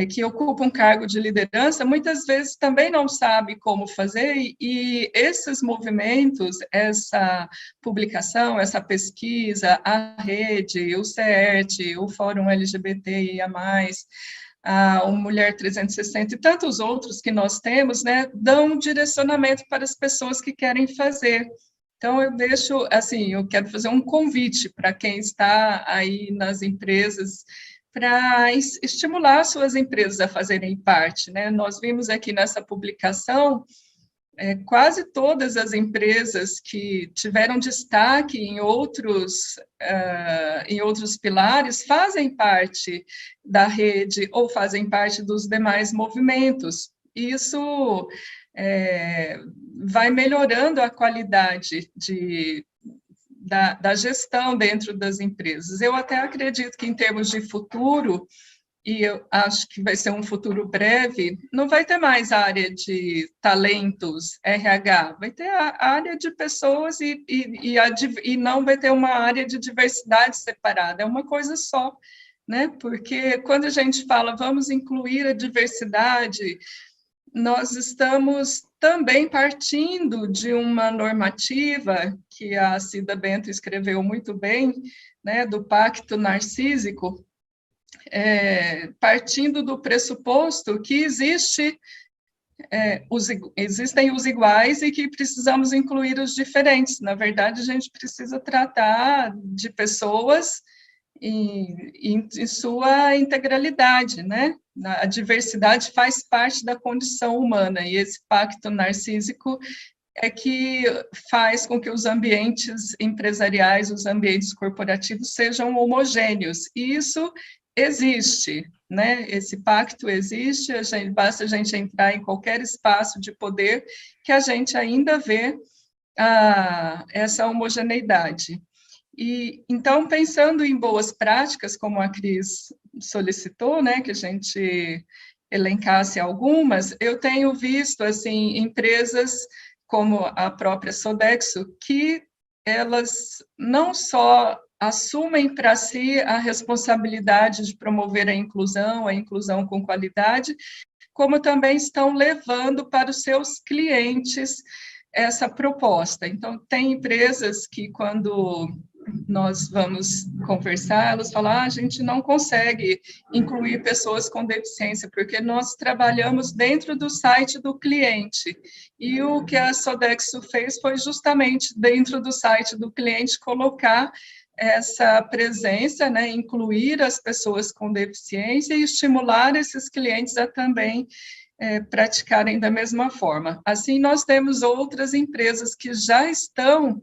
que ocupa um cargo de liderança, muitas vezes também não sabe como fazer, e esses movimentos, essa publicação, essa pesquisa, a rede, o CERT, o Fórum LGBTIA+, o Mulher 360 e tantos outros que nós temos, né, dão um direcionamento para as pessoas que querem fazer. Então, eu deixo, assim, eu quero fazer um convite para quem está aí nas empresas, para estimular suas empresas a fazerem parte, né? Nós vimos aqui nessa publicação, quase todas as empresas que tiveram destaque em outros pilares fazem parte da rede ou fazem parte dos demais movimentos. Isso vai melhorando a qualidade da gestão dentro das empresas. Eu até acredito que, em termos de futuro, e eu acho que vai ser um futuro breve, não vai ter mais área de talentos, RH, vai ter a área de pessoas e não vai ter uma área de diversidade separada, é uma coisa só, né? Porque quando a gente fala vamos incluir a diversidade, nós estamos também partindo de uma normativa que a Cida Bento escreveu muito bem, né, do Pacto Narcísico, partindo do pressuposto que existem os iguais e que precisamos incluir os diferentes. Na verdade, a gente precisa tratar de pessoas em sua integralidade, né? A diversidade faz parte da condição humana, e esse pacto narcísico é que faz com que os ambientes empresariais, os ambientes corporativos sejam homogêneos, e isso existe, né? Esse pacto existe, basta a gente entrar em qualquer espaço de poder que a gente ainda vê essa homogeneidade. E, então, pensando em boas práticas, como a Cris solicitou, né, que a gente elencasse algumas, eu tenho visto, assim, empresas como a própria Sodexo, que elas não só assumem para si a responsabilidade de promover a inclusão com qualidade, como também estão levando para os seus clientes essa proposta. Então, tem empresas que, quando nós vamos conversar, elas falam, a gente não consegue incluir pessoas com deficiência, porque nós trabalhamos dentro do site do cliente, e o que a Sodexo fez foi justamente dentro do site do cliente colocar essa presença, né, incluir as pessoas com deficiência e estimular esses clientes a também praticarem da mesma forma. Assim, nós temos outras empresas que já estão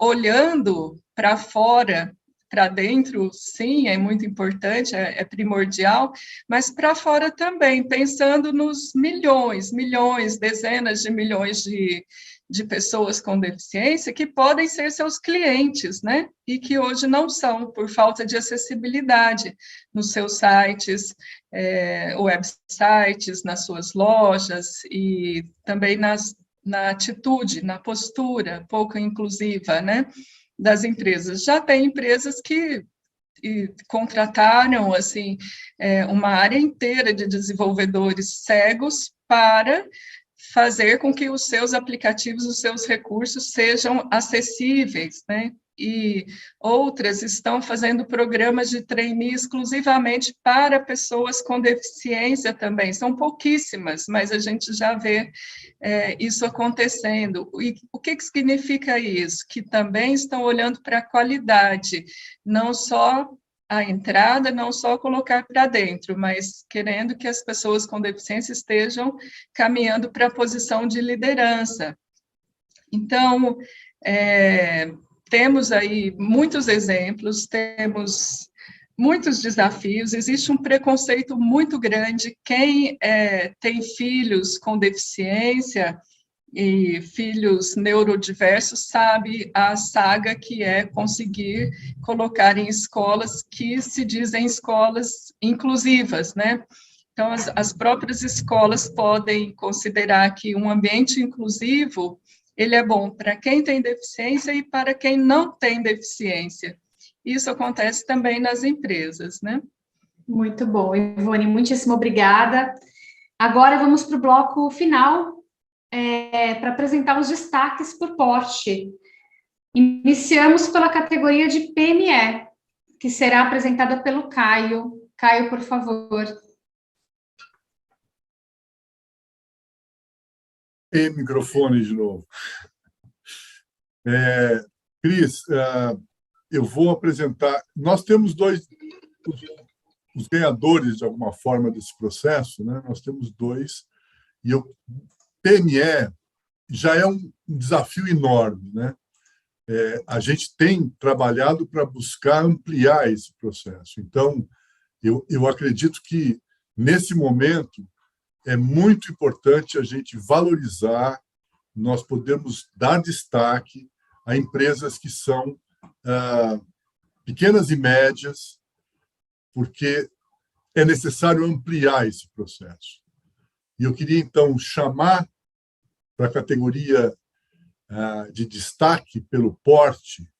olhando para fora, para dentro, sim, é muito importante, é primordial, mas para fora também, pensando nos milhões, dezenas de milhões de pessoas com deficiência que podem ser seus clientes, né? E que hoje não são, por falta de acessibilidade nos seus sites, websites, nas suas lojas e também na atitude, na postura pouco inclusiva, né, das empresas. Já tem empresas que contrataram, assim, uma área inteira de desenvolvedores cegos para fazer com que os seus aplicativos, os seus recursos sejam acessíveis, né? E outras estão fazendo programas de trainee exclusivamente para pessoas com deficiência também. São pouquíssimas, mas a gente já vê isso acontecendo. E o que significa isso? Que também estão olhando para a qualidade, não só a entrada, não só colocar para dentro, mas querendo que as pessoas com deficiência estejam caminhando para a posição de liderança. Então, temos aí muitos exemplos, temos muitos desafios, existe um preconceito muito grande. Quem tem filhos com deficiência e filhos neurodiversos sabe a saga que é conseguir colocar em escolas que se dizem escolas inclusivas, né? Então, as próprias escolas podem considerar que um ambiente inclusivo ele é bom para quem tem deficiência e para quem não tem deficiência. Isso acontece também nas empresas, né? Muito bom, Ivone, muitíssimo obrigada. Agora vamos para o bloco final, para apresentar os destaques por porte. Iniciamos pela categoria de PME, que será apresentada pelo Caio. Caio, por favor. E microfone de novo. Cris, eu vou apresentar... Nós temos os ganhadores, de alguma forma, desse processo, né? Nós temos dois, e o PME já é um desafio enorme, né? A gente tem trabalhado para buscar ampliar esse processo. Então, eu acredito que, nesse momento, é muito importante a gente valorizar, nós podemos dar destaque a empresas que são pequenas e médias, porque é necessário ampliar esse processo. E eu queria, então, chamar para a categoria de destaque pelo porte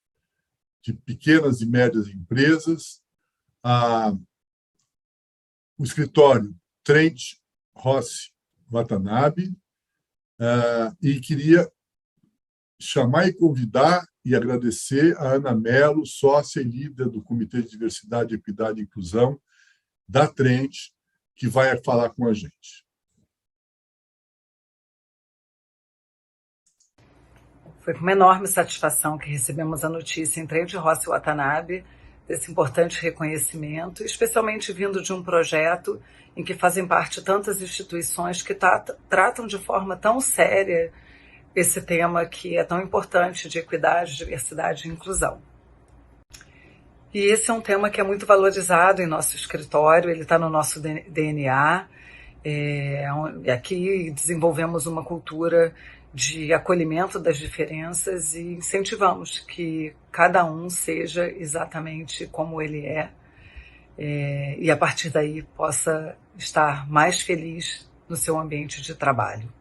de pequenas e médias empresas o escritório Trent Rossi Watanabe, e queria chamar e convidar e agradecer a Ana Mello, sócia e líder do Comitê de Diversidade, Equidade e Inclusão da Trent, que vai falar com a gente. Foi com uma enorme satisfação que recebemos a notícia em Trent Rossi Watanabe desse importante reconhecimento, especialmente vindo de um projeto em que fazem parte tantas instituições que tratam de forma tão séria esse tema que é tão importante de equidade, diversidade e inclusão. E esse é um tema que é muito valorizado em nosso escritório, ele está no nosso DNA, e aqui desenvolvemos uma cultura de acolhimento das diferenças e incentivamos que cada um seja exatamente como ele é, e a partir daí possa estar mais feliz no seu ambiente de trabalho.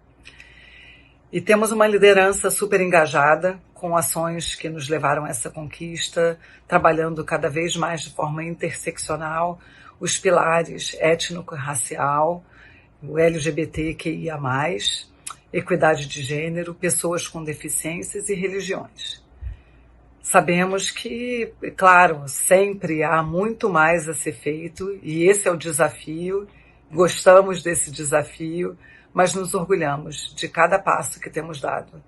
E temos uma liderança super engajada, com ações que nos levaram a essa conquista, trabalhando cada vez mais de forma interseccional, os pilares étnico-racial, o LGBTQIA+, equidade de gênero, pessoas com deficiências e religiões. Sabemos que, claro, sempre há muito mais a ser feito, e esse é o desafio, gostamos desse desafio, mas nos orgulhamos de cada passo que temos dado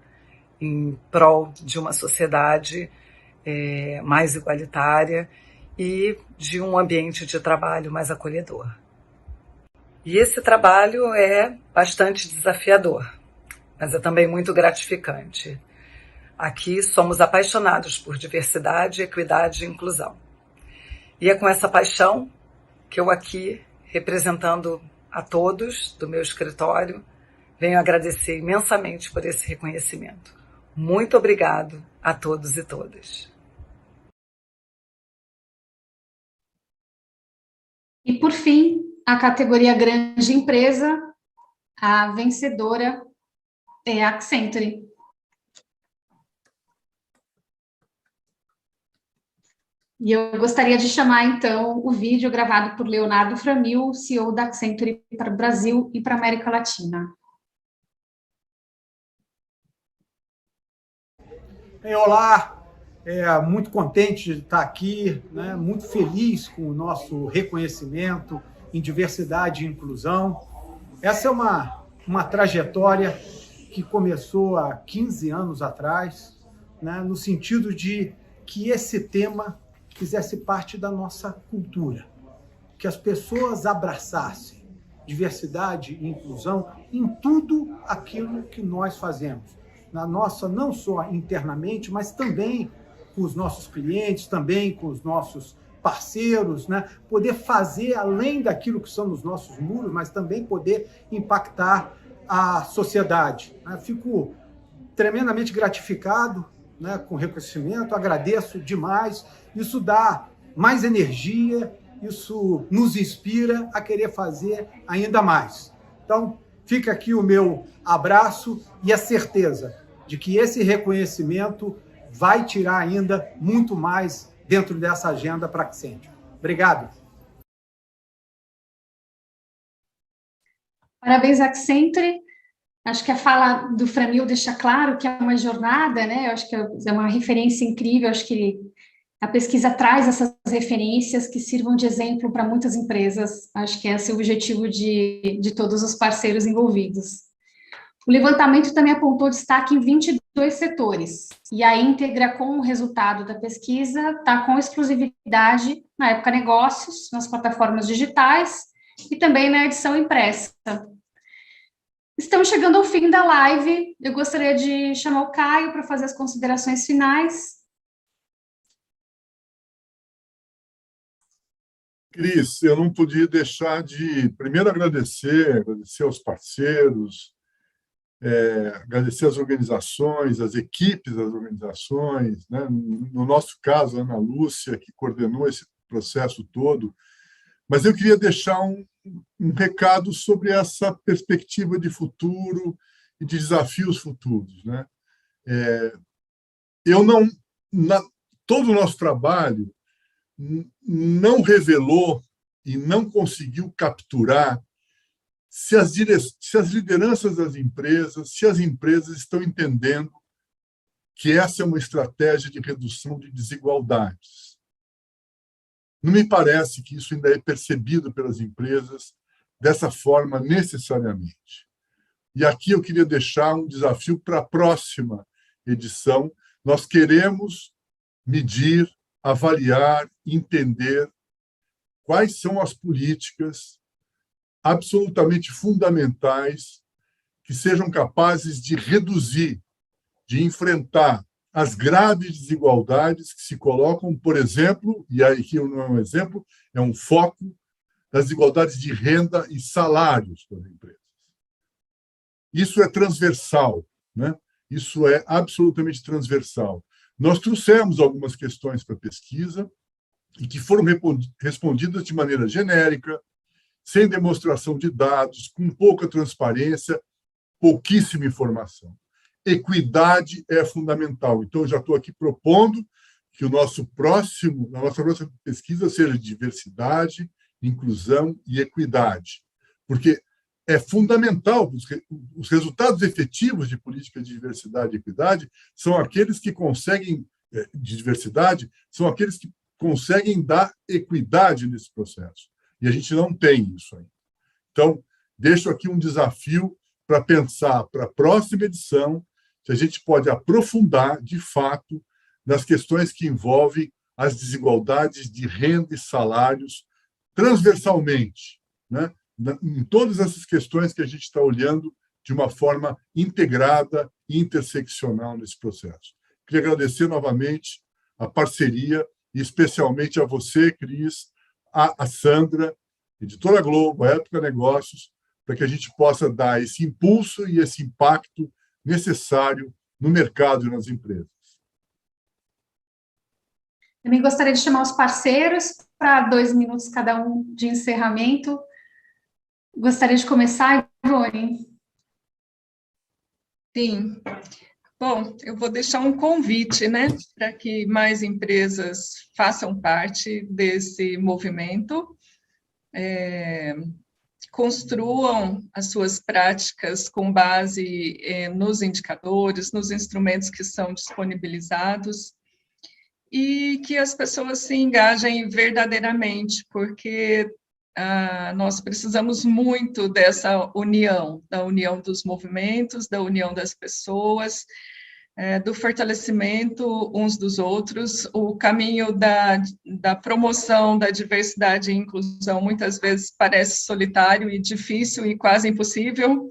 em prol de uma sociedade mais igualitária e de um ambiente de trabalho mais acolhedor. E esse trabalho é bastante desafiador, mas é também muito gratificante. Aqui somos apaixonados por diversidade, equidade e inclusão. E é com essa paixão que eu aqui, representando a todos do meu escritório, venho agradecer imensamente por esse reconhecimento. Muito obrigado a todos e todas. E, por fim, a categoria Grande Empresa, a vencedora é a Accenture. E eu gostaria de chamar, então, o vídeo gravado por Leonardo Framil, CEO da Accenture para o Brasil e para a América Latina. Olá, muito contente de estar aqui, né? Muito feliz com o nosso reconhecimento em diversidade e inclusão. Essa é uma trajetória que começou há 15 anos atrás, né? No sentido de que esse tema fizesse parte da nossa cultura, que as pessoas abraçassem diversidade e inclusão em tudo aquilo que nós fazemos. Na nossa, não só internamente, mas também com os nossos clientes, também com os nossos parceiros, né? Poder fazer além daquilo que são nos nossos muros, mas também poder impactar a sociedade. Fico tremendamente gratificado, né, com o reconhecimento, agradeço demais, isso dá mais energia, isso nos inspira a querer fazer ainda mais. Então, fica aqui o meu abraço e a certeza de que esse reconhecimento vai tirar ainda muito mais dentro dessa agenda para a Accenture. Obrigado. Parabéns, Accenture. Acho que a fala do Framil deixa claro que é uma jornada, né? Eu acho que é uma referência incrível, acho que a pesquisa traz essas referências que sirvam de exemplo para muitas empresas. Acho que esse é o objetivo de todos os parceiros envolvidos. O levantamento também apontou destaque em 22 setores, e a íntegra com o resultado da pesquisa está com exclusividade na Época Negócios, nas plataformas digitais e também na edição impressa. Estamos chegando ao fim da live. Eu gostaria de chamar o Caio para fazer as considerações finais. Cris, eu não podia deixar de, primeiro, agradecer aos parceiros, agradecer às organizações, às equipes das organizações, né? No nosso caso, a Ana Lúcia, que coordenou esse processo todo, mas eu queria deixar um recado sobre essa perspectiva de futuro e de desafios futuros, né? Todo o nosso trabalho não revelou e não conseguiu capturar se as lideranças das empresas, se as empresas estão entendendo que essa é uma estratégia de redução de desigualdades. Não me parece que isso ainda é percebido pelas empresas dessa forma necessariamente. E aqui eu queria deixar um desafio para a próxima edição. Nós queremos medir, avaliar, entender quais são as políticas absolutamente fundamentais que sejam capazes de reduzir, de enfrentar as graves desigualdades que se colocam, por exemplo, e aqui não é um exemplo, é um foco das desigualdades de renda e salários das empresas. Isso é transversal, né? Isso é absolutamente transversal. Nós trouxemos algumas questões para a pesquisa e que foram respondidas de maneira genérica, sem demonstração de dados, com pouca transparência, pouquíssima informação. Equidade é fundamental. Então, eu já estou aqui propondo que a nossa próxima pesquisa seja diversidade, inclusão e equidade, porque é fundamental. Os resultados efetivos de políticas de diversidade e equidade são aqueles que conseguem, de diversidade, são aqueles que conseguem dar equidade nesse processo. E a gente não tem isso ainda. Então, deixo aqui um desafio para pensar para a próxima edição se a gente pode aprofundar, de fato, nas questões que envolvem as desigualdades de renda e salários transversalmente, né? Em todas essas questões que a gente está olhando de uma forma integrada e interseccional nesse processo. Queria agradecer novamente a parceria, e especialmente a você, Cris, a Sandra, Editora Globo, a Época Negócios, para que a gente possa dar esse impulso e esse impacto necessário no mercado e nas empresas. Também gostaria de chamar os parceiros para 2 minutos cada um de encerramento. Gostaria de começar, Ivone? Sim. Bom, eu vou deixar um convite, né, para que mais empresas façam parte desse movimento, construam as suas práticas com base nos indicadores, nos instrumentos que são disponibilizados, e que as pessoas se engajem verdadeiramente, porque nós precisamos muito dessa união, da união dos movimentos, da união das pessoas, do fortalecimento uns dos outros. O caminho da promoção da diversidade e inclusão muitas vezes parece solitário e difícil e quase impossível,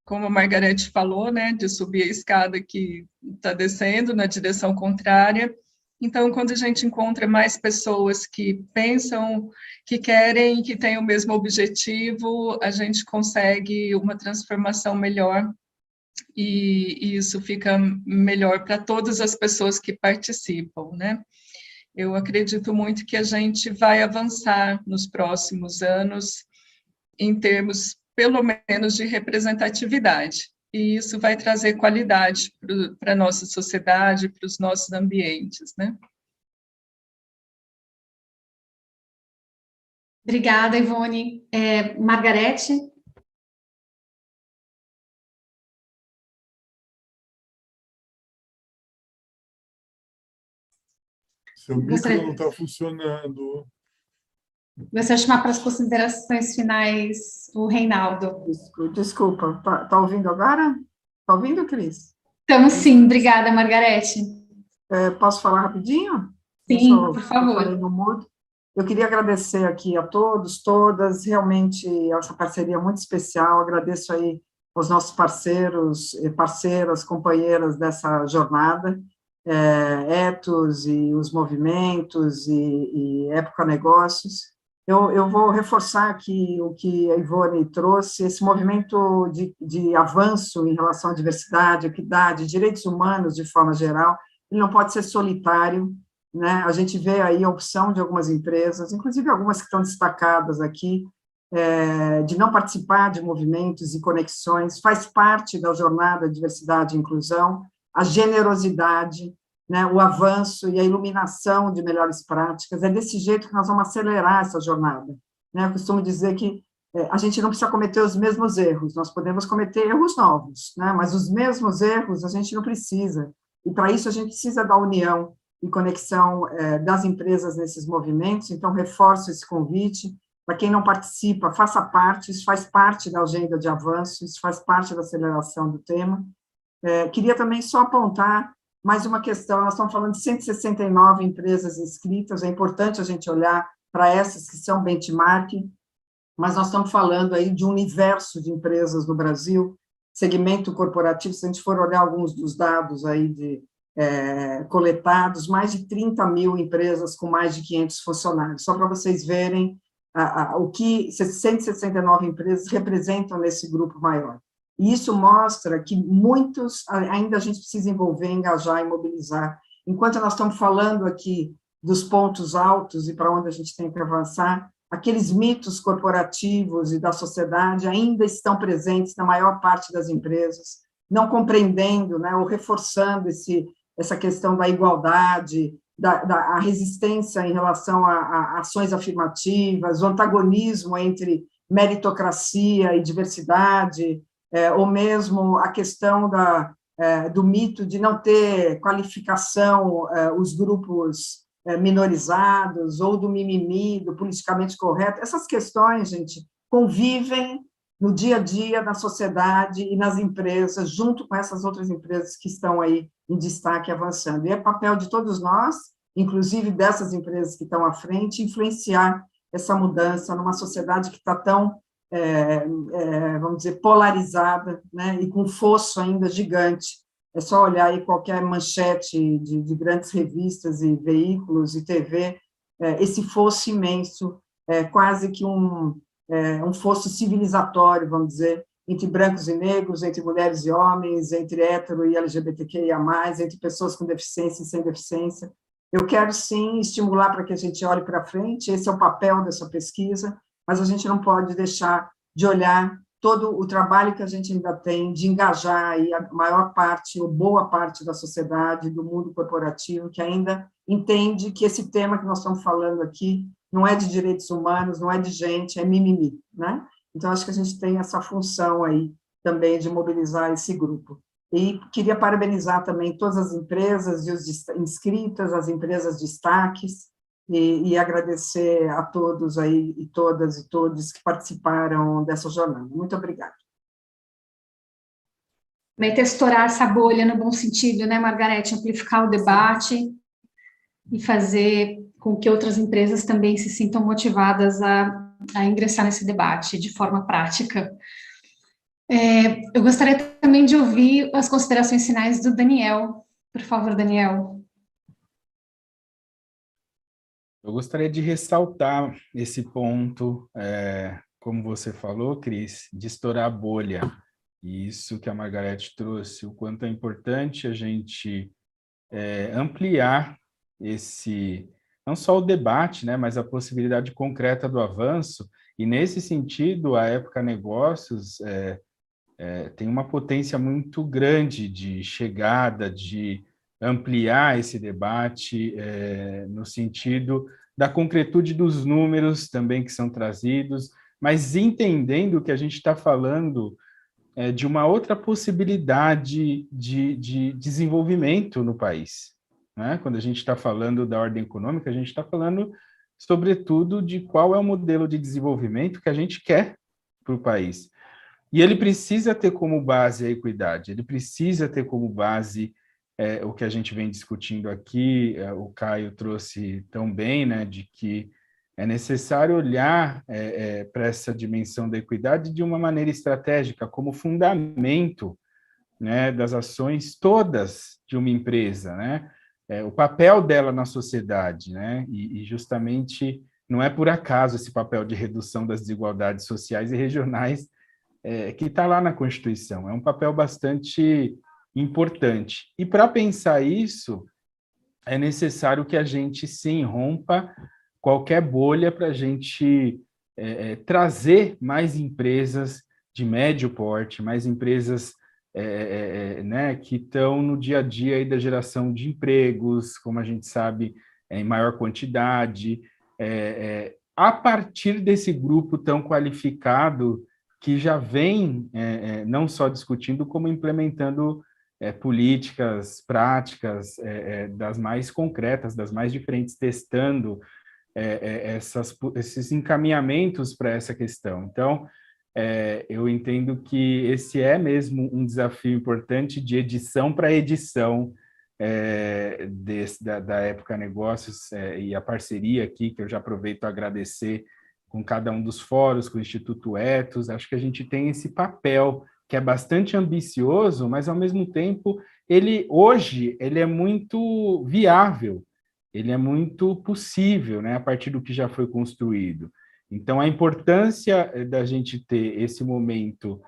como a Margarete falou, né, de subir a escada que está descendo na direção contrária. Então, quando a gente encontra mais pessoas que pensam, que querem, que têm o mesmo objetivo, a gente consegue uma transformação melhor, e isso fica melhor para todas as pessoas que participam, né? Eu acredito muito que a gente vai avançar nos próximos anos em termos, pelo menos, de representatividade, e isso vai trazer qualidade para a nossa sociedade, para os nossos ambientes, né? Obrigada, Ivone. Margarete? Seu micro Gostaria- não está funcionando. Gostaria de chamar para as considerações finais o Reinaldo. Desculpa, tá ouvindo agora? Tá ouvindo, Cris? Estamos sim, obrigada, Margarete. Posso falar rapidinho? Sim, Deixa por eu favor. falei no mudo. Eu queria agradecer aqui a todos, todas, realmente essa parceria muito especial. Agradeço aí aos nossos parceiros e parceiras, companheiras dessa jornada, Etos e os movimentos e Época Negócios. Eu vou reforçar aqui o que a Ivone trouxe, esse movimento de avanço em relação à diversidade, equidade, direitos humanos de forma geral, ele não pode ser solitário, né? A gente vê aí a opção de algumas empresas, inclusive algumas que estão destacadas aqui, de não participar de movimentos e conexões, faz parte da jornada de diversidade e inclusão, a generosidade, né, o avanço e a iluminação de melhores práticas. É desse jeito que nós vamos acelerar essa jornada, né? Eu costumo dizer que a gente não precisa cometer os mesmos erros, nós podemos cometer erros novos, né? Mas os mesmos erros a gente não precisa, e para isso a gente precisa da união e conexão das empresas nesses movimentos. Então, reforço esse convite. Para quem não participa, faça parte, isso faz parte da agenda de avanço, isso faz parte da aceleração do tema. Queria também só apontar mais uma questão, nós estamos falando de 169 empresas inscritas, é importante a gente olhar para essas que são benchmark, mas nós estamos falando aí de um universo de empresas no Brasil, segmento corporativo, se a gente for olhar alguns dos dados aí coletados, mais de 30 mil empresas com mais de 500 funcionários, só para vocês verem o que 169 empresas representam nesse grupo maior. E isso mostra que muitos ainda a gente precisa envolver, engajar e mobilizar. Enquanto nós estamos falando aqui dos pontos altos e para onde a gente tem que avançar, aqueles mitos corporativos e da sociedade ainda estão presentes na maior parte das empresas, não compreendendo, né, ou reforçando essa questão da igualdade, da resistência em relação a ações afirmativas, o antagonismo entre meritocracia e diversidade, ou mesmo a questão do mito de não ter qualificação os grupos minorizados, ou do mimimi, do politicamente correto. Essas questões, gente, convivem no dia a dia da sociedade e nas empresas, junto com essas outras empresas que estão aí em destaque avançando. E é papel de todos nós, inclusive dessas empresas que estão à frente, influenciar essa mudança numa sociedade que está tão vamos dizer, polarizada, né, e com fosso ainda gigante. É só olhar aí qualquer manchete de grandes revistas e veículos e TV, esse fosso imenso, quase que um fosso civilizatório, vamos dizer, entre brancos e negros, entre mulheres e homens, entre hétero e LGBTQIA+, entre pessoas com deficiência e sem deficiência. Eu quero, sim, estimular para que a gente olhe para frente, esse é o papel dessa pesquisa, mas a gente não pode deixar de olhar todo o trabalho que a gente ainda tem de engajar aí a maior parte, ou boa parte da sociedade, do mundo corporativo, que ainda entende que esse tema que nós estamos falando aqui não é de direitos humanos, não é de gente, é mimimi, né? Então, acho que a gente tem essa função aí também de mobilizar esse grupo. E queria parabenizar também todas as empresas e os inscritas, as empresas destaques, e agradecer a todos aí, e todas e todos que participaram dessa jornada. Muito obrigada. Também estourar essa bolha no bom sentido, né, Margarete? Amplificar o debate e fazer com que outras empresas também se sintam motivadas a ingressar nesse debate de forma prática. Eu gostaria também de ouvir as considerações finais do Daniel. Por favor, Daniel. Eu gostaria de ressaltar esse ponto, como você falou, Cris, de estourar a bolha. E isso que a Margarete trouxe, o quanto é importante a gente ampliar não só o debate, né, mas a possibilidade concreta do avanço. E, nesse sentido, a Época Negócios tem uma potência muito grande de chegada, de ampliar esse debate no sentido da concretude dos números também que são trazidos, mas entendendo que a gente está falando de uma outra possibilidade de desenvolvimento no país. né? Quando a gente está falando da ordem econômica, a gente está falando, sobretudo, de qual é o modelo de desenvolvimento que a gente quer para o país. E ele precisa ter como base a equidade, ele precisa ter como base o que a gente vem discutindo aqui, o Caio trouxe tão bem, né, de que é necessário olhar para essa dimensão da equidade de uma maneira estratégica, como fundamento, né, das ações todas de uma empresa, né, o papel dela na sociedade, né, e justamente não é por acaso esse papel de redução das desigualdades sociais e regionais que está lá na Constituição, é um papel bastante importante. E para pensar isso, é necessário que a gente sim rompa qualquer bolha para a gente trazer mais empresas de médio porte, mais empresas né, que estão no dia a dia aí da geração de empregos, como a gente sabe, em maior quantidade, a partir desse grupo tão qualificado que já vem não só discutindo, como implementando políticas, práticas das mais concretas, das mais diferentes, testando esses encaminhamentos para essa questão. Então, eu entendo que esse é mesmo um desafio importante de edição para edição da Época Negócios e a parceria aqui, que eu já aproveito a agradecer com cada um dos fóruns, com o Instituto Ethos. Acho que a gente tem esse papel que é bastante ambicioso, mas, ao mesmo tempo, hoje ele é muito viável, ele é muito possível, né, a partir do que já foi construído. Então, a importância da gente ter esse momento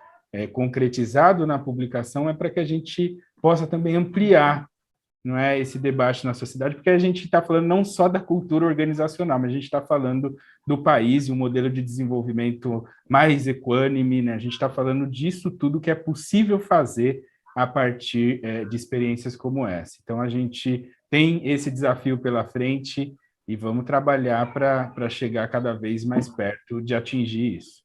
concretizado na publicação é para que a gente possa também ampliar, não é, esse debate na sociedade, porque a gente está falando não só da cultura organizacional, mas a gente está falando do país e um modelo de desenvolvimento mais equânime, né? A gente está falando disso tudo que é possível fazer a partir de experiências como essa. Então, a gente tem esse desafio pela frente e vamos trabalhar para chegar cada vez mais perto de atingir isso.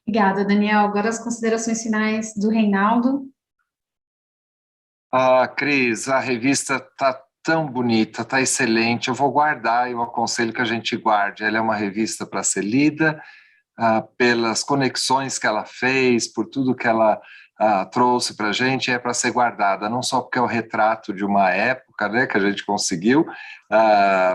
Obrigada, Daniel. Agora as considerações finais do Reinaldo. Cris, a revista está tão bonita, está excelente, eu vou guardar, eu aconselho que a gente guarde. Ela é uma revista para ser lida, pelas conexões que ela fez, por tudo que ela trouxe para a gente, é para ser guardada, não só porque é o retrato de uma época, né, que a gente conseguiu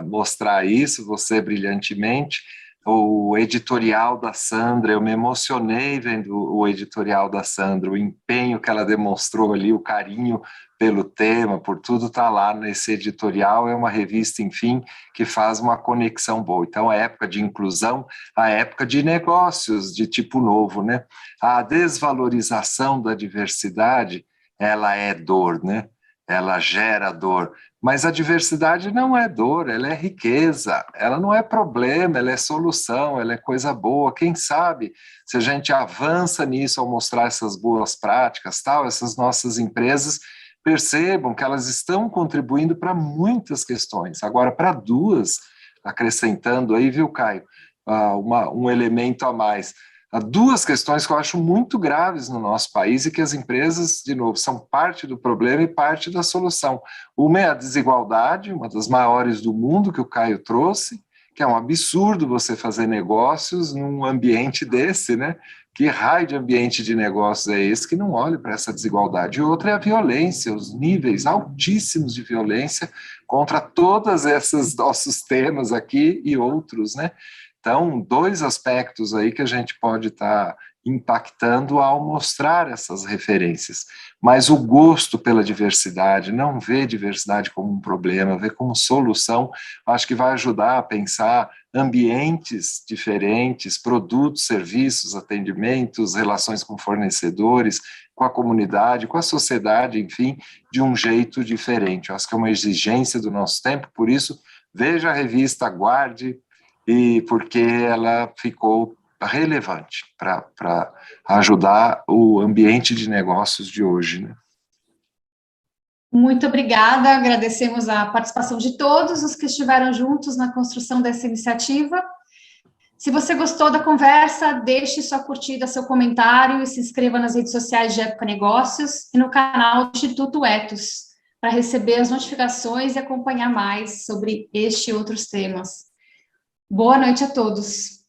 mostrar isso, você brilhantemente. O editorial da Sandra, eu me emocionei vendo o editorial da Sandra, o empenho que ela demonstrou ali, o carinho pelo tema, por tudo está lá nesse editorial. É uma revista, enfim, que faz uma conexão boa. Então, a época de inclusão, a época de negócios de tipo novo, né? A desvalorização da diversidade, ela é dor, né? Ela gera dor. Mas a diversidade não é dor, ela é riqueza, ela não é problema, ela é solução, ela é coisa boa. Quem sabe, se a gente avança nisso ao mostrar essas boas práticas, essas nossas empresas percebam que elas estão contribuindo para muitas questões. Agora, para duas, acrescentando aí, viu, Caio, um elemento a mais. Há duas questões que eu acho muito graves no nosso país e que as empresas, de novo, são parte do problema e parte da solução. Uma é a desigualdade, uma das maiores do mundo que o Caio trouxe, que é um absurdo você fazer negócios num ambiente desse, né? Que raio de ambiente de negócios é esse que não olha para essa desigualdade? E outra é a violência, os níveis altíssimos de violência contra todos esses nossos temas aqui e outros, né? Então, dois aspectos aí que a gente pode estar impactando ao mostrar essas referências. Mas o gosto pela diversidade, não ver diversidade como um problema, ver como solução, acho que vai ajudar a pensar ambientes diferentes, produtos, serviços, atendimentos, relações com fornecedores, com a comunidade, com a sociedade, enfim, de um jeito diferente. Eu acho que é uma exigência do nosso tempo, por isso, veja a revista, guarde, e porque ela ficou relevante para ajudar o ambiente de negócios de hoje, né? Muito obrigada, agradecemos a participação de todos os que estiveram juntos na construção dessa iniciativa. Se você gostou da conversa, deixe sua curtida, seu comentário e se inscreva nas redes sociais de Época Negócios e no canal do Instituto Ethos, para receber as notificações e acompanhar mais sobre este e outros temas. Boa noite a todos.